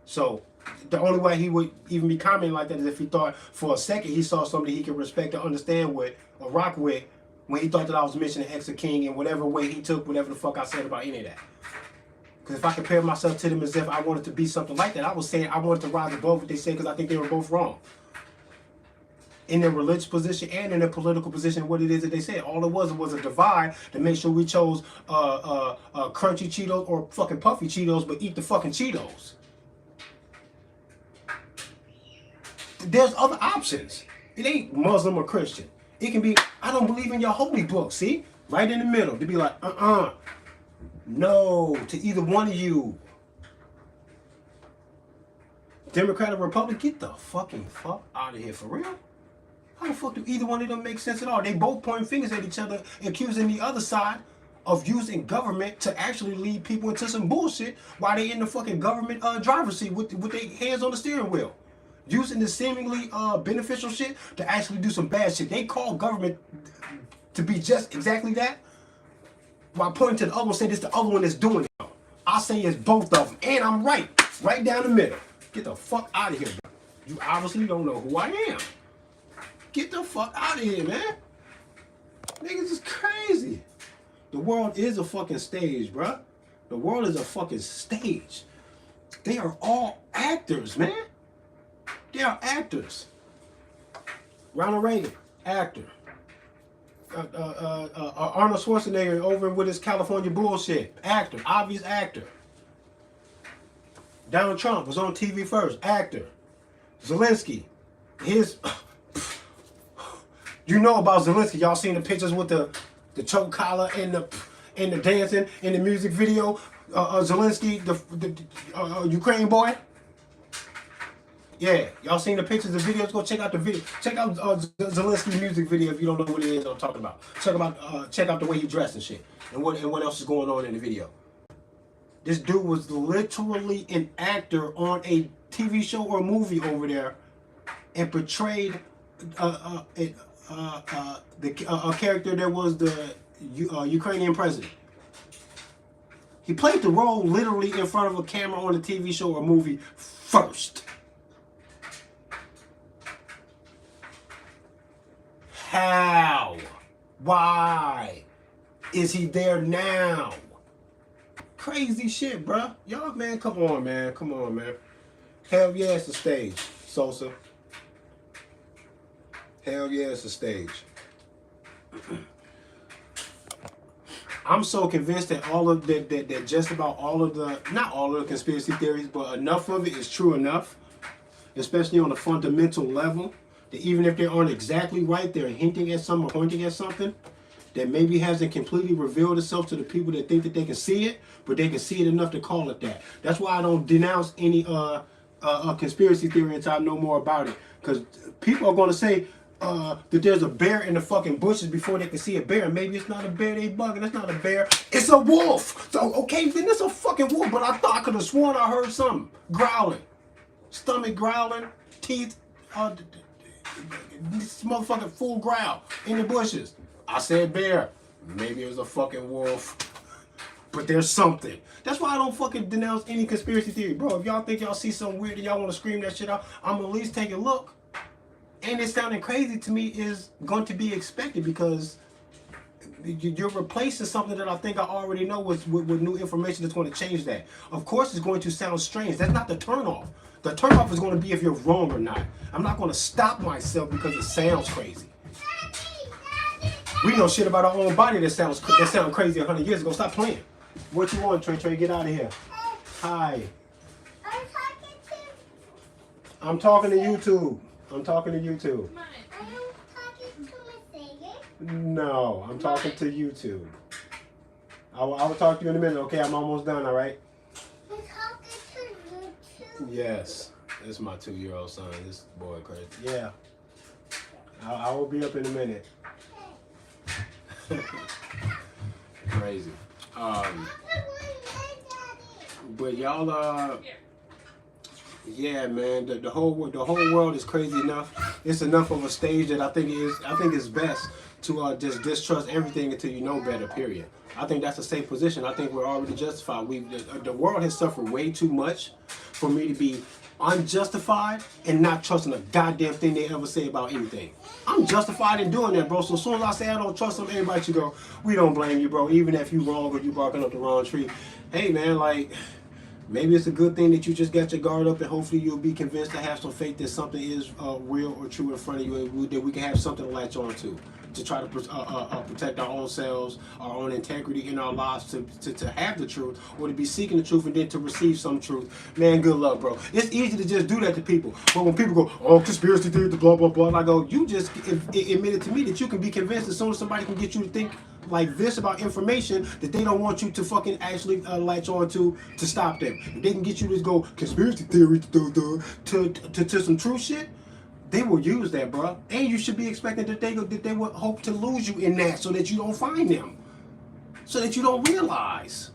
So the only way he would even be commenting like that is if he thought for a second he saw somebody he could respect or understand with or rock with, when he thought that I was mentioning X or King in whatever way he took whatever the fuck I said about any of that. Because if I compare myself to them as if I wanted to be something like that, I was saying I wanted to rise above what they said, because I think they were both wrong. In their religious position and in their political position, what it is that they said. All it was a divide to make sure we chose crunchy Cheetos or fucking puffy Cheetos, but eat the fucking Cheetos. There's other options. It ain't Muslim or Christian. It can be, I don't believe in your holy book, see? Right in the middle. To be like, no, to either one of you. Democrat or Republican, get the fucking fuck out of here, for real? How the fuck do either one of them make sense at all? They both pointing fingers at each other, accusing the other side of using government to actually lead people into some bullshit while they in the fucking government driver's seat with their hands on the steering wheel. Using the seemingly beneficial shit to actually do some bad shit. They call government to be just exactly that, while pointing to the other one, saying it's the other one that's doing it. I say it's both of them, and I'm right down the middle. Get the fuck out of here, bro. You obviously don't know who I am. Get the fuck out of here, man. Niggas is crazy. The world is a fucking stage, bro. The world is a fucking stage. They are all actors, man. They are actors. Ronald Reagan, actor. Arnold Schwarzenegger over with his California bullshit, actor, obvious actor. Donald Trump was on TV first, actor. Zelensky, you know about Zelensky. Y'all seen the pictures with the choke collar and the dancing in the music video. Zelensky, the Ukraine boy. Yeah, y'all seen the pictures, the videos? Go check out the video. Check out Zelensky music video if you don't know what it is I'm talking about. Check out the way he dressed and shit, and what else is going on in the video. This dude was literally an actor on a TV show or movie over there, and portrayed a character that was the Ukrainian president. He played the role literally in front of a camera on a TV show or movie first. How? Why is he there now? Crazy shit, bruh. Y'all, man, come on, man. Come on, man. Hell yeah, it's a stage, Sosa. Hell yeah, it's a stage. I'm so convinced that all of that just about all of the, not all of the conspiracy theories, but enough of it is true enough, especially on a fundamental level, that even if they aren't exactly right, they're hinting at something or pointing at something that maybe hasn't completely revealed itself to the people that think that they can see it, but they can see it enough to call it that. That's why I don't denounce any conspiracy theory until I know more about it. Because people are going to say that there's a bear in the fucking bushes before they can see a bear. Maybe it's not a bear, they bugging. That's not a bear. It's a wolf. So, okay, then it's a fucking wolf. But I thought I could have sworn I heard something. Growling. Stomach growling. Teeth. This motherfucking full growl in the bushes. I said bear. Maybe it was a fucking wolf. But there's something. That's why I don't fucking denounce any conspiracy theory. Bro, if y'all think y'all see something weird and y'all want to scream that shit out, I'm going to at least take a look. And it sounding crazy to me is going to be expected because you're replacing something that I think I already know with new information that's going to change that. Of course, it's going to sound strange. That's not the turnoff. The turnoff is going to be if you're wrong or not. I'm not going to stop myself because it sounds crazy. We know shit about our own body that sounds crazy 100 years ago. Stop playing. What you want, Trey? Trey, get out of here. Hi. I'm talking to YouTube. I'm talking to YouTube. No, I'm talking to YouTube. I will talk to you in a minute, okay? I'm almost done, all right? You're talking to YouTube? Yes. This is my 2-year-old son. This boy crazy. Yeah. I will be up in a minute. Crazy. But y'all, yeah, man, the whole world is crazy enough. It's enough of a stage that I think it's best to just distrust everything until you know better. Period. I think that's a safe position. I think we're already justified. The world has suffered way too much for me to be unjustified and not trusting a goddamn thing they ever say about anything. I'm justified in doing that, bro. So as soon as I say I don't trust them, everybody should go, we don't blame you, bro. Even if you wrong or you barking up the wrong tree. Hey, man, like, maybe it's a good thing that you just got your guard up and hopefully you'll be convinced to have some faith that something is real or true in front of you and that we can have something to latch on to try to protect our own selves, our own integrity in our lives, to have the truth or to be seeking the truth and then to receive some truth. Man, good luck, bro. It's easy to just do that to people. But when people go, oh, conspiracy theory, blah, blah, blah, and I go, you just admitted to me that you can be convinced as soon as somebody can get you to think like this about information that they don't want you to fucking actually latch on to stop them. If they can get you to go conspiracy theory to some true shit, they will use that, bro. And you should be expecting that they would hope to lose you in that so that you don't find them, so that you don't realize.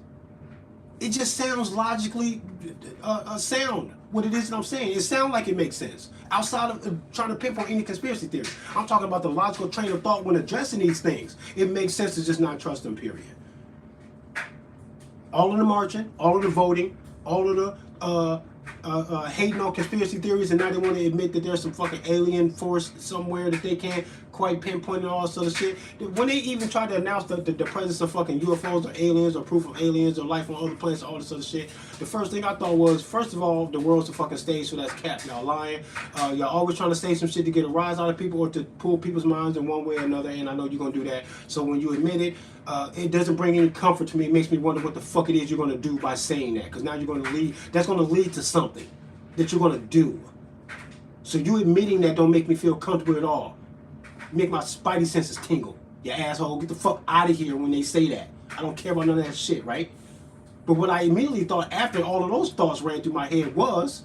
It just sounds logically sound what it is that I'm saying. It sounds like it makes sense. Outside of trying to pinpoint any conspiracy theory. I'm talking about the logical train of thought when addressing these things. It makes sense to just not trust them, period. All of the marching, all of the voting, all of the hating on conspiracy theories, and now they want to admit that there's some fucking alien force somewhere that they can't quite pinpoint and all this other shit. When they even try to announce the presence of fucking UFOs or aliens or proof of aliens or life on other planets, all this other shit, the first thing I thought was, first of all, the world's a fucking stage, so that's cap. Y'all lying. Y'all always trying to say some shit to get a rise out of people or to pull people's minds in one way or another, and I know you're going to do that. So when you admit it, it doesn't bring any comfort to me. It makes me wonder what the fuck it is you're going to do by saying that, because now you're going to lead, that's going to lead to something that you're going to do. So you admitting that don't make me feel comfortable at all. Make my spidey senses tingle. You asshole, get the fuck out of here when they say that. I don't care about none of that shit, right? But what I immediately thought after all of those thoughts ran through my head was,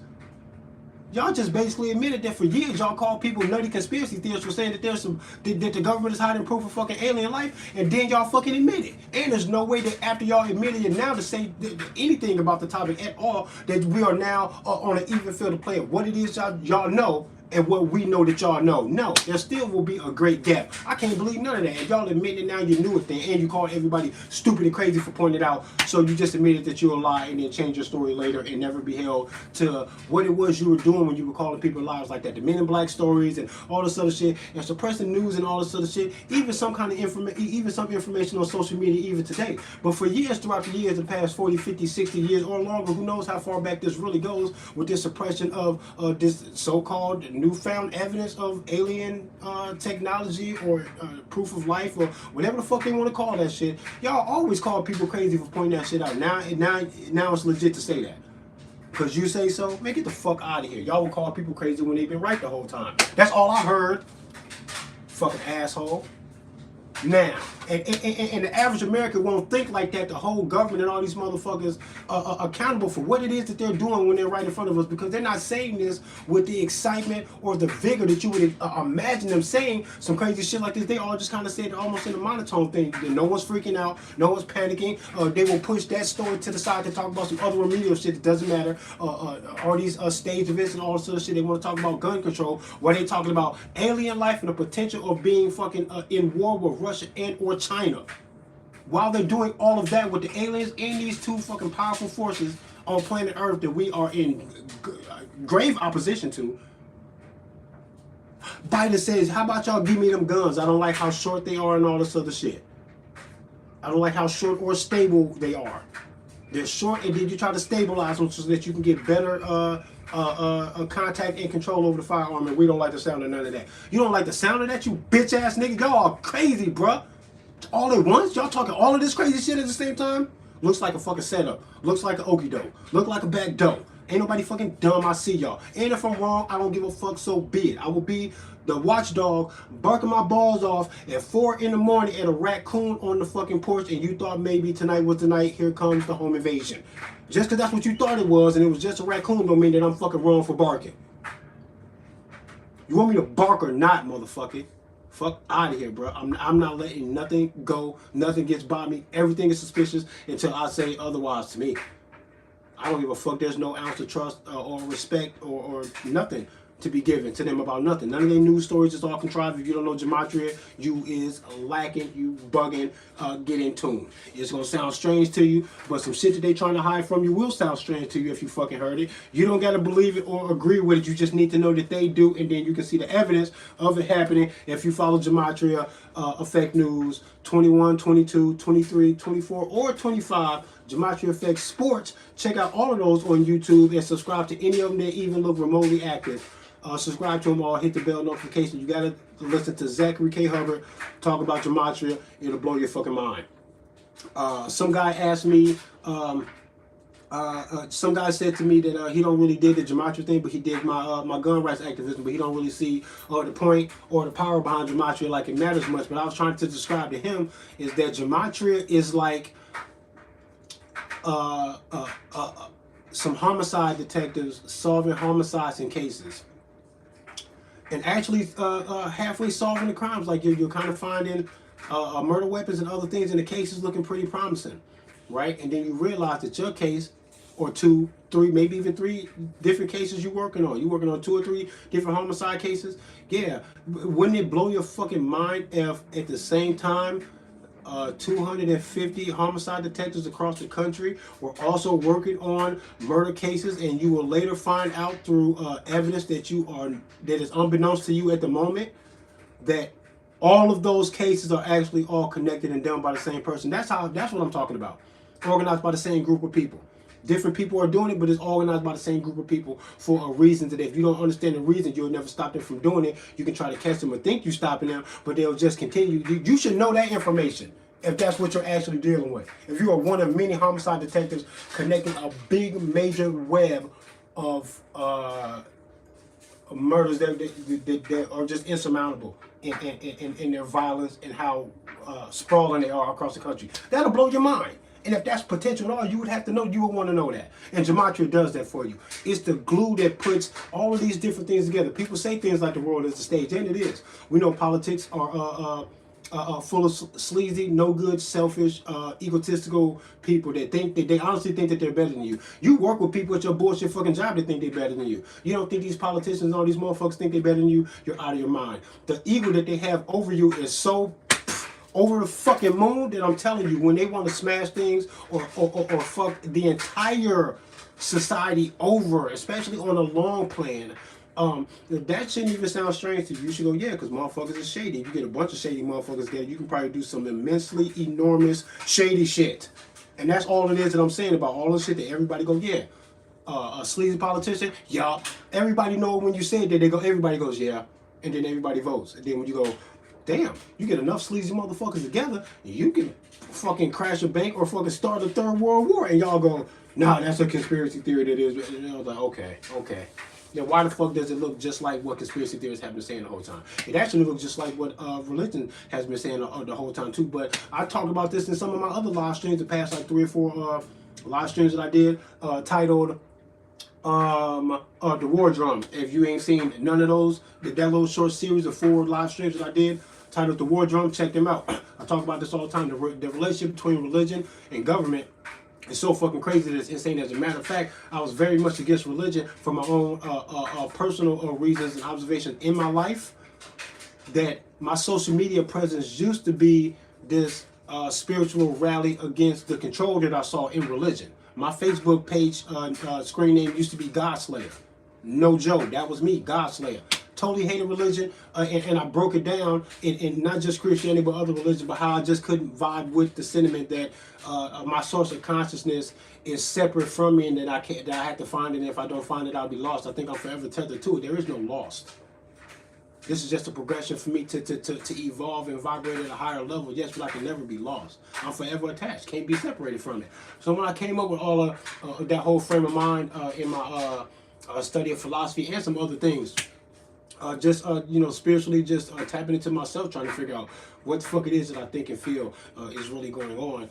y'all just basically admitted that for years y'all called people nutty conspiracy theorists for saying that there's some that the government is hiding proof of fucking alien life, and then y'all fucking admit it. And there's no way that after y'all admitted it now to say anything about the topic at all, that we are now on an even field to play of what it is y'all know and what we know that y'all know. No, there still will be a great gap. I can't believe none of that. If y'all admit it now, you knew it then, and you called everybody stupid and crazy for pointing it out, so you just admitted that you're a lie and then change your story later and never be held to what it was you were doing when you were calling people liars like that. The Men in Black stories and all this other shit, and suppressing news and all this other shit, even some kind of information on social media even today. But for years, throughout the years, the past 40, 50, 60 years or longer, who knows how far back this really goes with this suppression of this so-called newfound evidence of alien technology or proof of life or whatever the fuck they want to call that shit. Y'all always call people crazy for pointing that shit out. Now it's legit to say that. Because you say so, man, get the fuck out of here. Y'all will call people crazy when they've been right the whole time. That's all I heard. Fucking asshole. Now, and the average American won't think like that. The whole government and all these motherfuckers are accountable for what it is that they're doing when they're right in front of us, because they're not saying this with the excitement or the vigor that you would imagine them saying some crazy shit like this. They all just kind of say it almost in a monotone thing. No one's freaking out. No one's panicking. They will push that story to the side to talk about some other remedial shit that doesn't matter. All these stage events and all this other shit. They want to talk about gun control, while they talking about alien life and the potential of being fucking in war with Russia and or China. While they're doing all of that with the aliens and these two fucking powerful forces on planet Earth that we are in grave opposition to, Biden says, how about y'all give me them guns? I don't like how short they are and all this other shit. I don't like how short or stable they are. They're short, and then you try to stabilize them so that you can get better contact and control over the firearm, and we don't like the sound of none of that. You don't like the sound of that, you bitch ass nigga? Y'all are crazy, bruh. All at once? Y'all talking all of this crazy shit at the same time? Looks like a fucking setup. Looks like an okie doke. Look like a back door. Ain't nobody fucking dumb. I see y'all. And if I'm wrong, I don't give a fuck, so be it. I will be the watchdog barking my balls off at 4 in the morning at a raccoon on the fucking porch, and you thought maybe tonight was the night, here comes the home invasion. Just because that's what you thought it was, and it was just a raccoon, don't mean that I'm fucking wrong for barking. You want me to bark or not, motherfucker? Fuck out of here, bro. I'm not letting nothing go. Nothing gets by me. Everything is suspicious until I say otherwise to me. I don't give a fuck. There's no ounce of trust or respect or nothing to be given to them about nothing. None of their news stories is all contrived. If you don't know gematria, you is lacking, you bugging, get in tune. It's gonna sound strange to you, but some shit that they trying to hide from you will sound strange to you if you fucking heard it. You don't gotta believe it or agree with it. You just need to know that they do, and then you can see the evidence of it happening if you follow gematria, Effect News, 21, 22, 23, 24, or 25. Gematria Effect Sports. Check out all of those on YouTube and subscribe to any of them that even look remotely active. Subscribe to them all. Hit the bell notification. You gotta listen to Zachary K. Hubbard talk about gematria. It'll blow your fucking mind. Some guy asked me. Some guy said to me that he don't really dig the gematria thing, but he did my gun rights activism, but he don't really see the point or the power behind gematria like it matters much. But I was trying to describe to him is that gematria is like some homicide detectives solving homicides in cases, and actually halfway solving the crimes. Like you're kind of finding murder weapons and other things, and the case is looking pretty promising, right? And then you realize that your case, or 2, 3, maybe even 3 different cases you're working on. You're working on 2 or 3 different homicide cases. Yeah, wouldn't it blow your fucking mind if at the same time 250 homicide detectives across the country were also working on murder cases, and you will later find out through evidence that is unbeknownst to you at the moment that all of those cases are actually all connected and done by the same person. That's what I'm talking about. Organized by the same group of people. Different people are doing it, but it's organized by the same group of people for a reason that if you don't understand the reason, you'll never stop them from doing it. You can try to catch them and think you're stopping them, but they'll just continue. You should know that information if that's what you're actually dealing with. If you are one of many homicide detectives connecting a big major web of murders that are just insurmountable in their violence and how sprawling they are across the country. That'll blow your mind. And if that's potential at all, you would have to know, you would want to know that. And gematria does that for you. It's the glue that puts all of these different things together. People say things like the world is a stage, and it is. We know politics are full of sleazy, no good, selfish, egotistical people that think that they honestly think that they're better than you. You work with people at your bullshit fucking job that think they're better than you. You don't think these politicians and all these motherfuckers think they're better than you, you're out of your mind. The ego that they have over you is so over the fucking moon that I'm telling you, when they want to smash things or fuck the entire society over, especially on a long plan, that shouldn't even sound strange to you. You should go, yeah, because motherfuckers is shady. If you get a bunch of shady motherfuckers together, you can probably do some immensely enormous shady shit. And that's all it is that I'm saying about all the shit that everybody go, yeah. a sleazy politician, yeah. Everybody know when you say that, everybody goes, yeah. And then everybody votes. And then when you go, damn, you get enough sleazy motherfuckers together, you can fucking crash a bank or fucking start a third world war. And y'all go, nah, that's a conspiracy theory that is. And I was like, okay. Then why the fuck does it look just like what conspiracy theorists have been saying the whole time? It actually looks just like what religion has been saying the whole time too. But I talked about this in some of my other live streams, the past like 3 or 4 live streams that I did, titled The War Drum. If you ain't seen none of those, that little short series of 4 live streams that I did, titled The War Drum, check them out. I talk about this all the time. The relationship between religion and government is so fucking crazy that it's insane. As a matter of fact, I was very much against religion for my own personal reasons and observations in my life. That my social media presence used to be this spiritual rally against the control that I saw in religion. My Facebook page screen name used to be Godslayer. No joke, that was me, Godslayer. Totally hated religion, and I broke it down in not just Christianity but other religions, but how I just couldn't vibe with the sentiment that my source of consciousness is separate from me, and that I have to find it, and if I don't find it, I'll be lost. I think I'm forever tethered to it. There is no lost. This is just a progression for me to evolve and vibrate at a higher level. Yes, but I can never be lost. I'm forever attached. Can't be separated from it. So when I came up with all of that whole frame of mind in my study of philosophy and some other things, spiritually, just tapping into myself, trying to figure out what the fuck it is that I think and feel is really going on.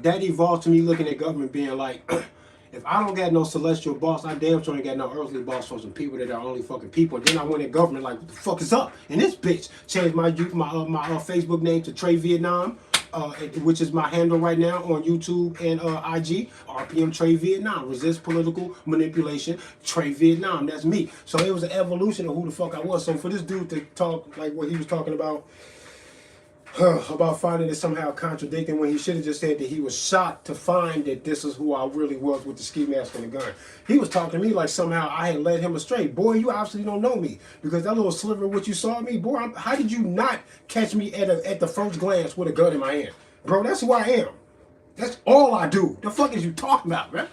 That evolved to me looking at government being like, if I don't got no celestial boss, I damn sure ain't got no earthly boss for some people that are only fucking people. And then I went at government like, what the fuck is up? And this bitch changed my Facebook name to Trey Vietnam, which is my handle right now on YouTube and IG. RPM Trey Vietnam. Resist political manipulation. Trey Vietnam. That's me. So it was an evolution of who the fuck I was. So for this dude to talk like what he was talking about finding it somehow contradicting when he should have just said that he was shocked to find that this is who I really was with the ski mask and the gun. He was talking to me like somehow I had led him astray. Boy, you obviously don't know me, because that little sliver of what you saw of me, boy, how did you not catch me at the first glance with a gun in my hand? Bro, that's who I am. That's all I do. The fuck is you talking about, man?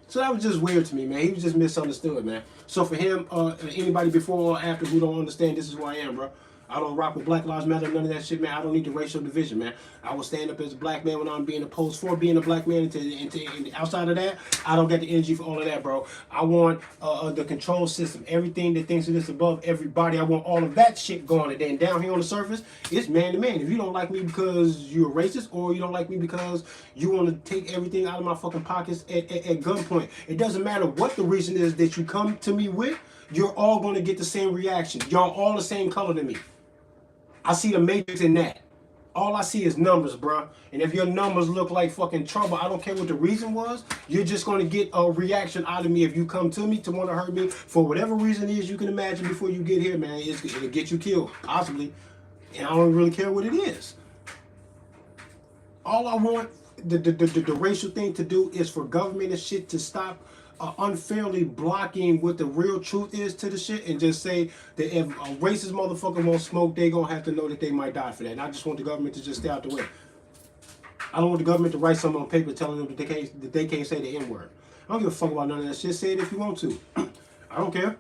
So that was just weird to me, man. He was just misunderstood, man. So for him, anybody before or after who don't understand, this is who I am, bro. I don't rock with Black Lives Matter, none of that shit, man. I don't need the racial division, man. I will stand up as a black man when I'm being opposed for being a black man. And outside of that, I don't get the energy for all of that, bro. I want the control system, everything that thinks that it's above everybody. I want all of that shit going. And then down here on the surface, it's man to man. If you don't like me because you're racist, or you don't like me because you want to take everything out of my fucking pockets at gunpoint, it doesn't matter what the reason is that you come to me with, you're all going to get the same reaction. Y'all all the same color to me. I see the matrix in that. All I see is numbers, bro. And if your numbers look like fucking trouble, I don't care what the reason was, you're just going to get a reaction out of me if you come to me to want to hurt me for whatever reason it is you can imagine before you get here, man. It'll get you killed, possibly. And I don't really care what it is. All I want the racial thing to do is for government and shit to stop unfairly blocking what the real truth is to the shit, and just say that if a racist motherfucker won't smoke, they gonna have to know that they might die for that. And I just want the government to just stay out the way. I don't want the government to write something on paper telling them that they can't say the N-word. I don't give a fuck about none of that shit. Say it if you want to. I don't care.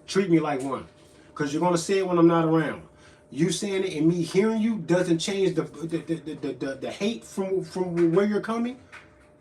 Treat me like one, because you're gonna say it when I'm not around. You saying it and me hearing you doesn't change the hate from where you're coming,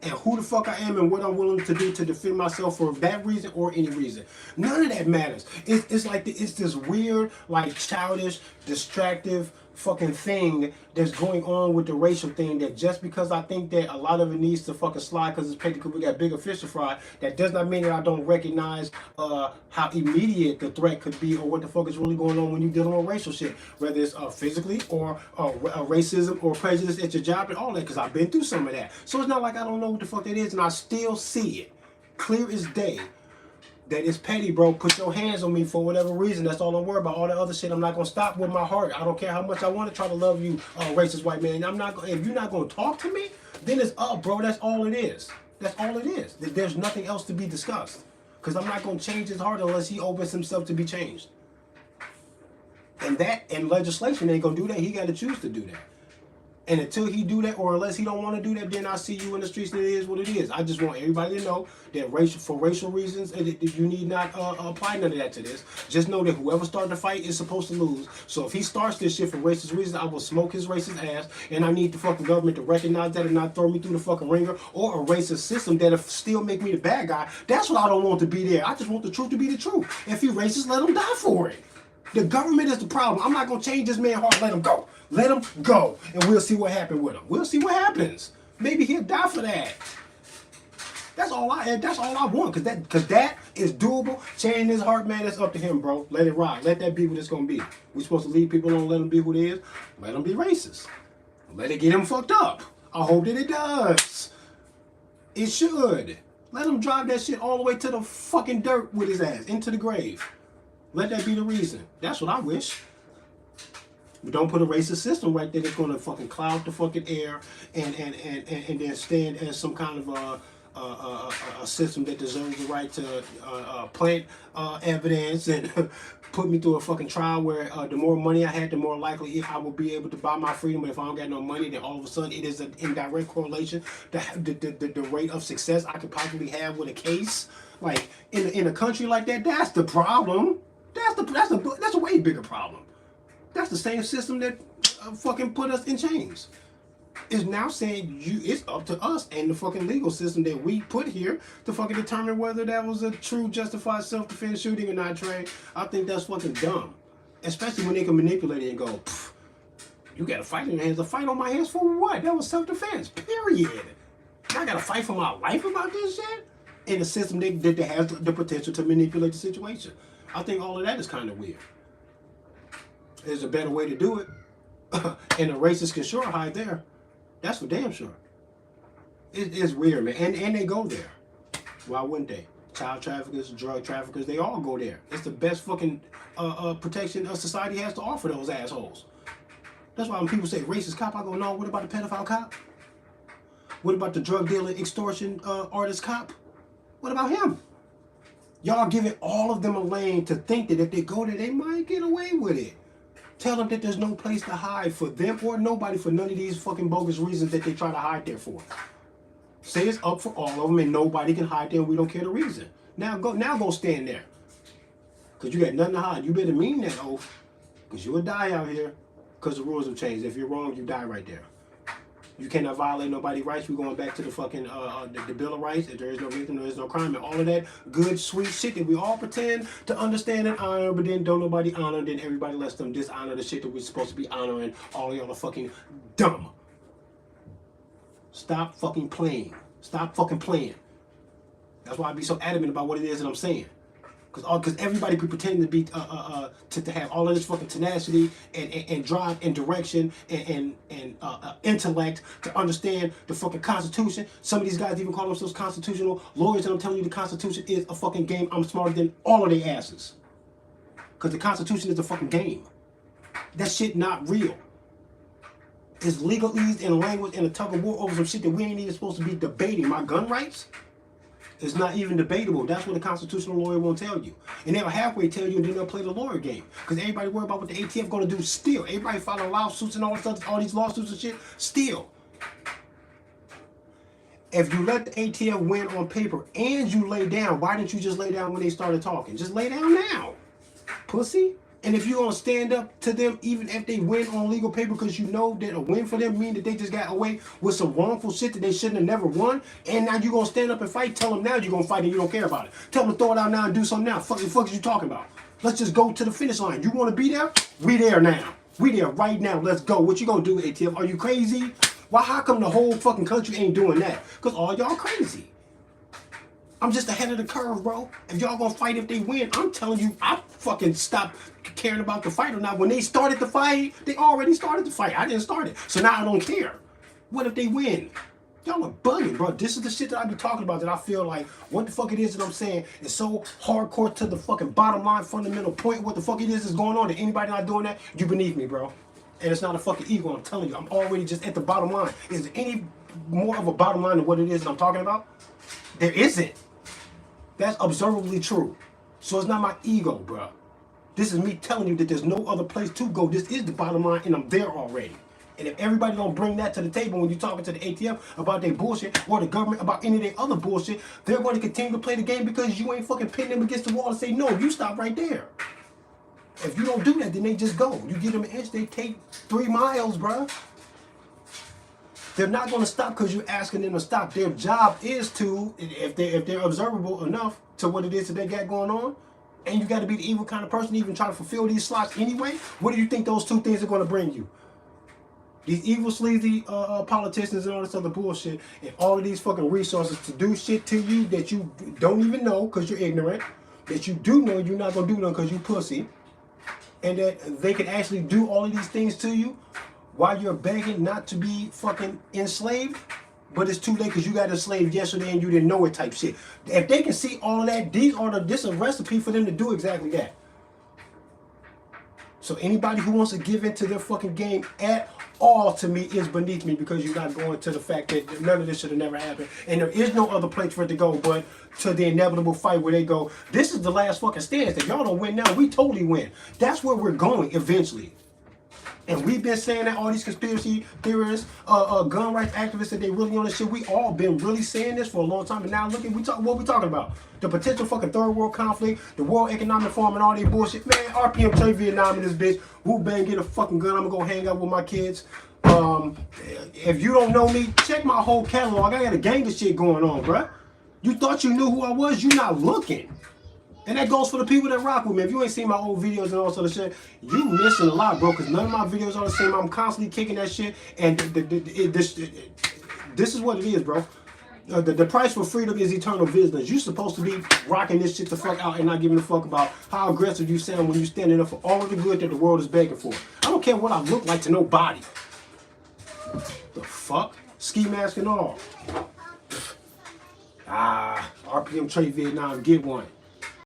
and who the fuck I am and what I'm willing to do to defend myself for that reason or any reason. None of that matters. It's like it's this weird, like childish, distractive fucking thing that's going on with the racial thing, that just because I think that a lot of it needs to fucking slide because it's paid because we got bigger fish to fry, that does not mean that I don't recognize how immediate the threat could be, or what the fuck is really going on when you're dealing with racial shit, whether it's physically or racism or prejudice at your job and all that, because I've been through some of that. So it's not like I don't know what the fuck that is, and I still see it clear as day. That is petty, bro. Put your hands on me for whatever reason. That's all I'm worried about. All that other shit, I'm not gonna stop with my heart. I don't care how much I want to try to love you, racist white man. I'm not. If you're not gonna talk to me, then it's up, bro. That's all it is. That's all it is. There's nothing else to be discussed. Because I'm not gonna change his heart unless he opens himself to be changed. And legislation ain't gonna do that. He got to choose to do that. And until he do that, or unless he don't want to do that, then I see you in the streets, and it is what it is. I just want everybody to know that for racial reasons, you need not apply none of that to this. Just know that whoever started the fight is supposed to lose. So if he starts this shit for racist reasons, I will smoke his racist ass, and I need the fucking government to recognize that and not throw me through the fucking ringer, or a racist system that'll still make me the bad guy. That's what I don't want to be there. I just want the truth to be the truth. If he racist, let him die for it. The government is the problem. I'm not going to change this man's heart. Let him go. Let him go. And we'll see what happens with him. We'll see what happens. Maybe he'll die for that. That's all I want. Because that is doable. Changing his heart, man, that's up to him, bro. Let it rock. Let that be what it's going to be. We're supposed to leave people alone, let them be who they is. Let them be racist. Let it get him fucked up. I hope that it does. It should. Let him drive that shit all the way to the fucking dirt with his ass. Into the grave. Let that be the reason. That's what I wish. But don't put a racist system right there that's going to fucking cloud the fucking air and then stand as some kind of a system that deserves the right to plant evidence and put me through a fucking trial where the more money I had, the more likely I will be able to buy my freedom. But if I don't got no money, then all of a sudden it is an indirect correlation. The rate of success I could possibly have with a case. Like in a country like that, that's the problem. That's a way bigger problem. That's the same system that fucking put us in chains. Is now saying it's up to us and the fucking legal system that we put here to fucking determine whether that was a true justified self-defense shooting or not, Trey. I think that's fucking dumb. Especially when they can manipulate it and go, you got a fight in your hands. A fight on my hands for what? That was self-defense, period. I got to fight for my life about this shit? In a system that has the potential to manipulate the situation. I think all of that is kind of weird. There's a better way to do it. And the racists can sure hide there. That's for damn sure. It's weird, man. And they go there. Why wouldn't they? Child traffickers, drug traffickers, they all go there. It's the best fucking protection society has to offer those assholes. That's why when people say racist cop, I go, no, what about the pedophile cop? What about the drug dealer, extortion artist cop? What about him? Y'all giving all of them a lane to think that if they go there, they might get away with it. Tell them that there's no place to hide for them or nobody for none of these fucking bogus reasons that they try to hide there for. Say it's up for all of them and nobody can hide there and we don't care the reason. Now go stand there. Because you got nothing to hide. You better mean that oath. Because you will die out here. Because the rules have changed. If you're wrong, you die right there. You cannot violate nobody's rights. We're going back to the fucking the Bill of Rights. If there is no victim, there is no crime. And all of that good, sweet shit that we all pretend to understand and honor, but then don't nobody honor. Then everybody lets them dishonor the shit that we're supposed to be honoring. All y'all are fucking dumb. Stop fucking playing. Stop fucking playing. That's why I be so adamant about what it is that I'm saying. Because everybody be pretending to be to have all of this fucking tenacity and drive and direction and intellect to understand the fucking Constitution. Some of these guys even call themselves constitutional lawyers, and I'm telling you the Constitution is a fucking game. I'm smarter than all of their asses. Because the Constitution is a fucking game. That shit not real. It's legalese and language and a tug of war over some shit that we ain't even supposed to be debating. My gun rights? It's not even debatable. That's what a constitutional lawyer won't tell you. And they'll halfway tell you and then they'll play the lawyer game. Because everybody worry about what the ATF going to do still. Everybody filing lawsuits and all this stuff, all these lawsuits and shit, still. If you let the ATF win on paper and you lay down, why didn't you just lay down when they started talking? Just lay down now, pussy. And if you're going to stand up to them, even if they win on legal paper, because you know that a win for them means that they just got away with some wrongful shit that they shouldn't have never won, and now you're going to stand up and fight, tell them now you're going to fight and you don't care about it. Tell them to throw it out now and do something now. Fuck is you talking about? Let's just go to the finish line. You want to be there? We there now. We there right now. Let's go. What you going to do, ATF? Are you crazy? Why? How come the whole fucking country ain't doing that? Because all y'all crazy. I'm just ahead of the curve, bro. If y'all gonna fight if they win, I'm telling you, I fucking stopped caring about the fight or not. When they started the fight, they already started the fight. I didn't start it. So now I don't care. What if they win? Y'all are bugging, bro. This is the shit that I be talking about that I feel like what the fuck it is that I'm saying is so hardcore to the fucking bottom line, fundamental point. What the fuck it is that's going on that anybody not doing that, you beneath me, bro. And it's not a fucking ego, I'm telling you. I'm already just at the bottom line. Is there any more of a bottom line than what it is that I'm talking about? There isn't. That's observably true. So it's not my ego, bro. This is me telling you that there's no other place to go. This is the bottom line, and I'm there already. And if everybody don't bring that to the table when you're talking to the ATF about their bullshit or the government about any of their other bullshit, they're going to continue to play the game because you ain't fucking pinning them against the wall and say, no, you stop right there. If you don't do that, then they just go. You give them an inch, they take 3 miles, bruh. They're not going to stop because you're asking them to stop. Their job is to, if they're observable enough to what it is that they got going on, and you got to be the evil kind of person to even try to fulfill these slots anyway, what do you think those 2 things are going to bring you? These evil, sleazy politicians and all this other bullshit, and all of these fucking resources to do shit to you that you don't even know because you're ignorant, that you do know you're not going to do them because you pussy, and that they can actually do all of these things to you while you're begging not to be fucking enslaved, but it's too late because you got enslaved yesterday and you didn't know it type shit. If they can see all of that, this is a recipe for them to do exactly that. So anybody who wants to give into their fucking game at all, to me, is beneath me, because you're not going to the fact that none of this should have never happened. And there is no other place for it to go but to the inevitable fight where they go, this is the last fucking stance. If y'all don't win now, we totally win. That's where we're going eventually. And we've been saying that, all these conspiracy theorists, gun rights activists, that they really on this shit. We all been really saying this for a long time. And now look at what we talking about. The potential fucking third world conflict, the World Economic Forum and all that bullshit. Man, RPM Trade Vietnam in this bitch. Wu Bang, get a fucking gun. I'm gonna go hang out with my kids. If you don't know me, check my whole catalog. I got a gang of shit going on, bruh. You thought you knew who I was? You not looking. And that goes for the people that rock with me. If you ain't seen my old videos and all sort of shit, you missing a lot, bro, because none of my videos are the same. I'm constantly kicking that shit, and this is what it is, bro. The price for freedom is eternal vigilance. You supposed to be rocking this shit the fuck out and not giving a fuck about how aggressive you sound when you standing up for all of the good that the world is begging for. I don't care what I look like to nobody. The fuck? Ski mask and all. RPM Trade Vietnam, get one.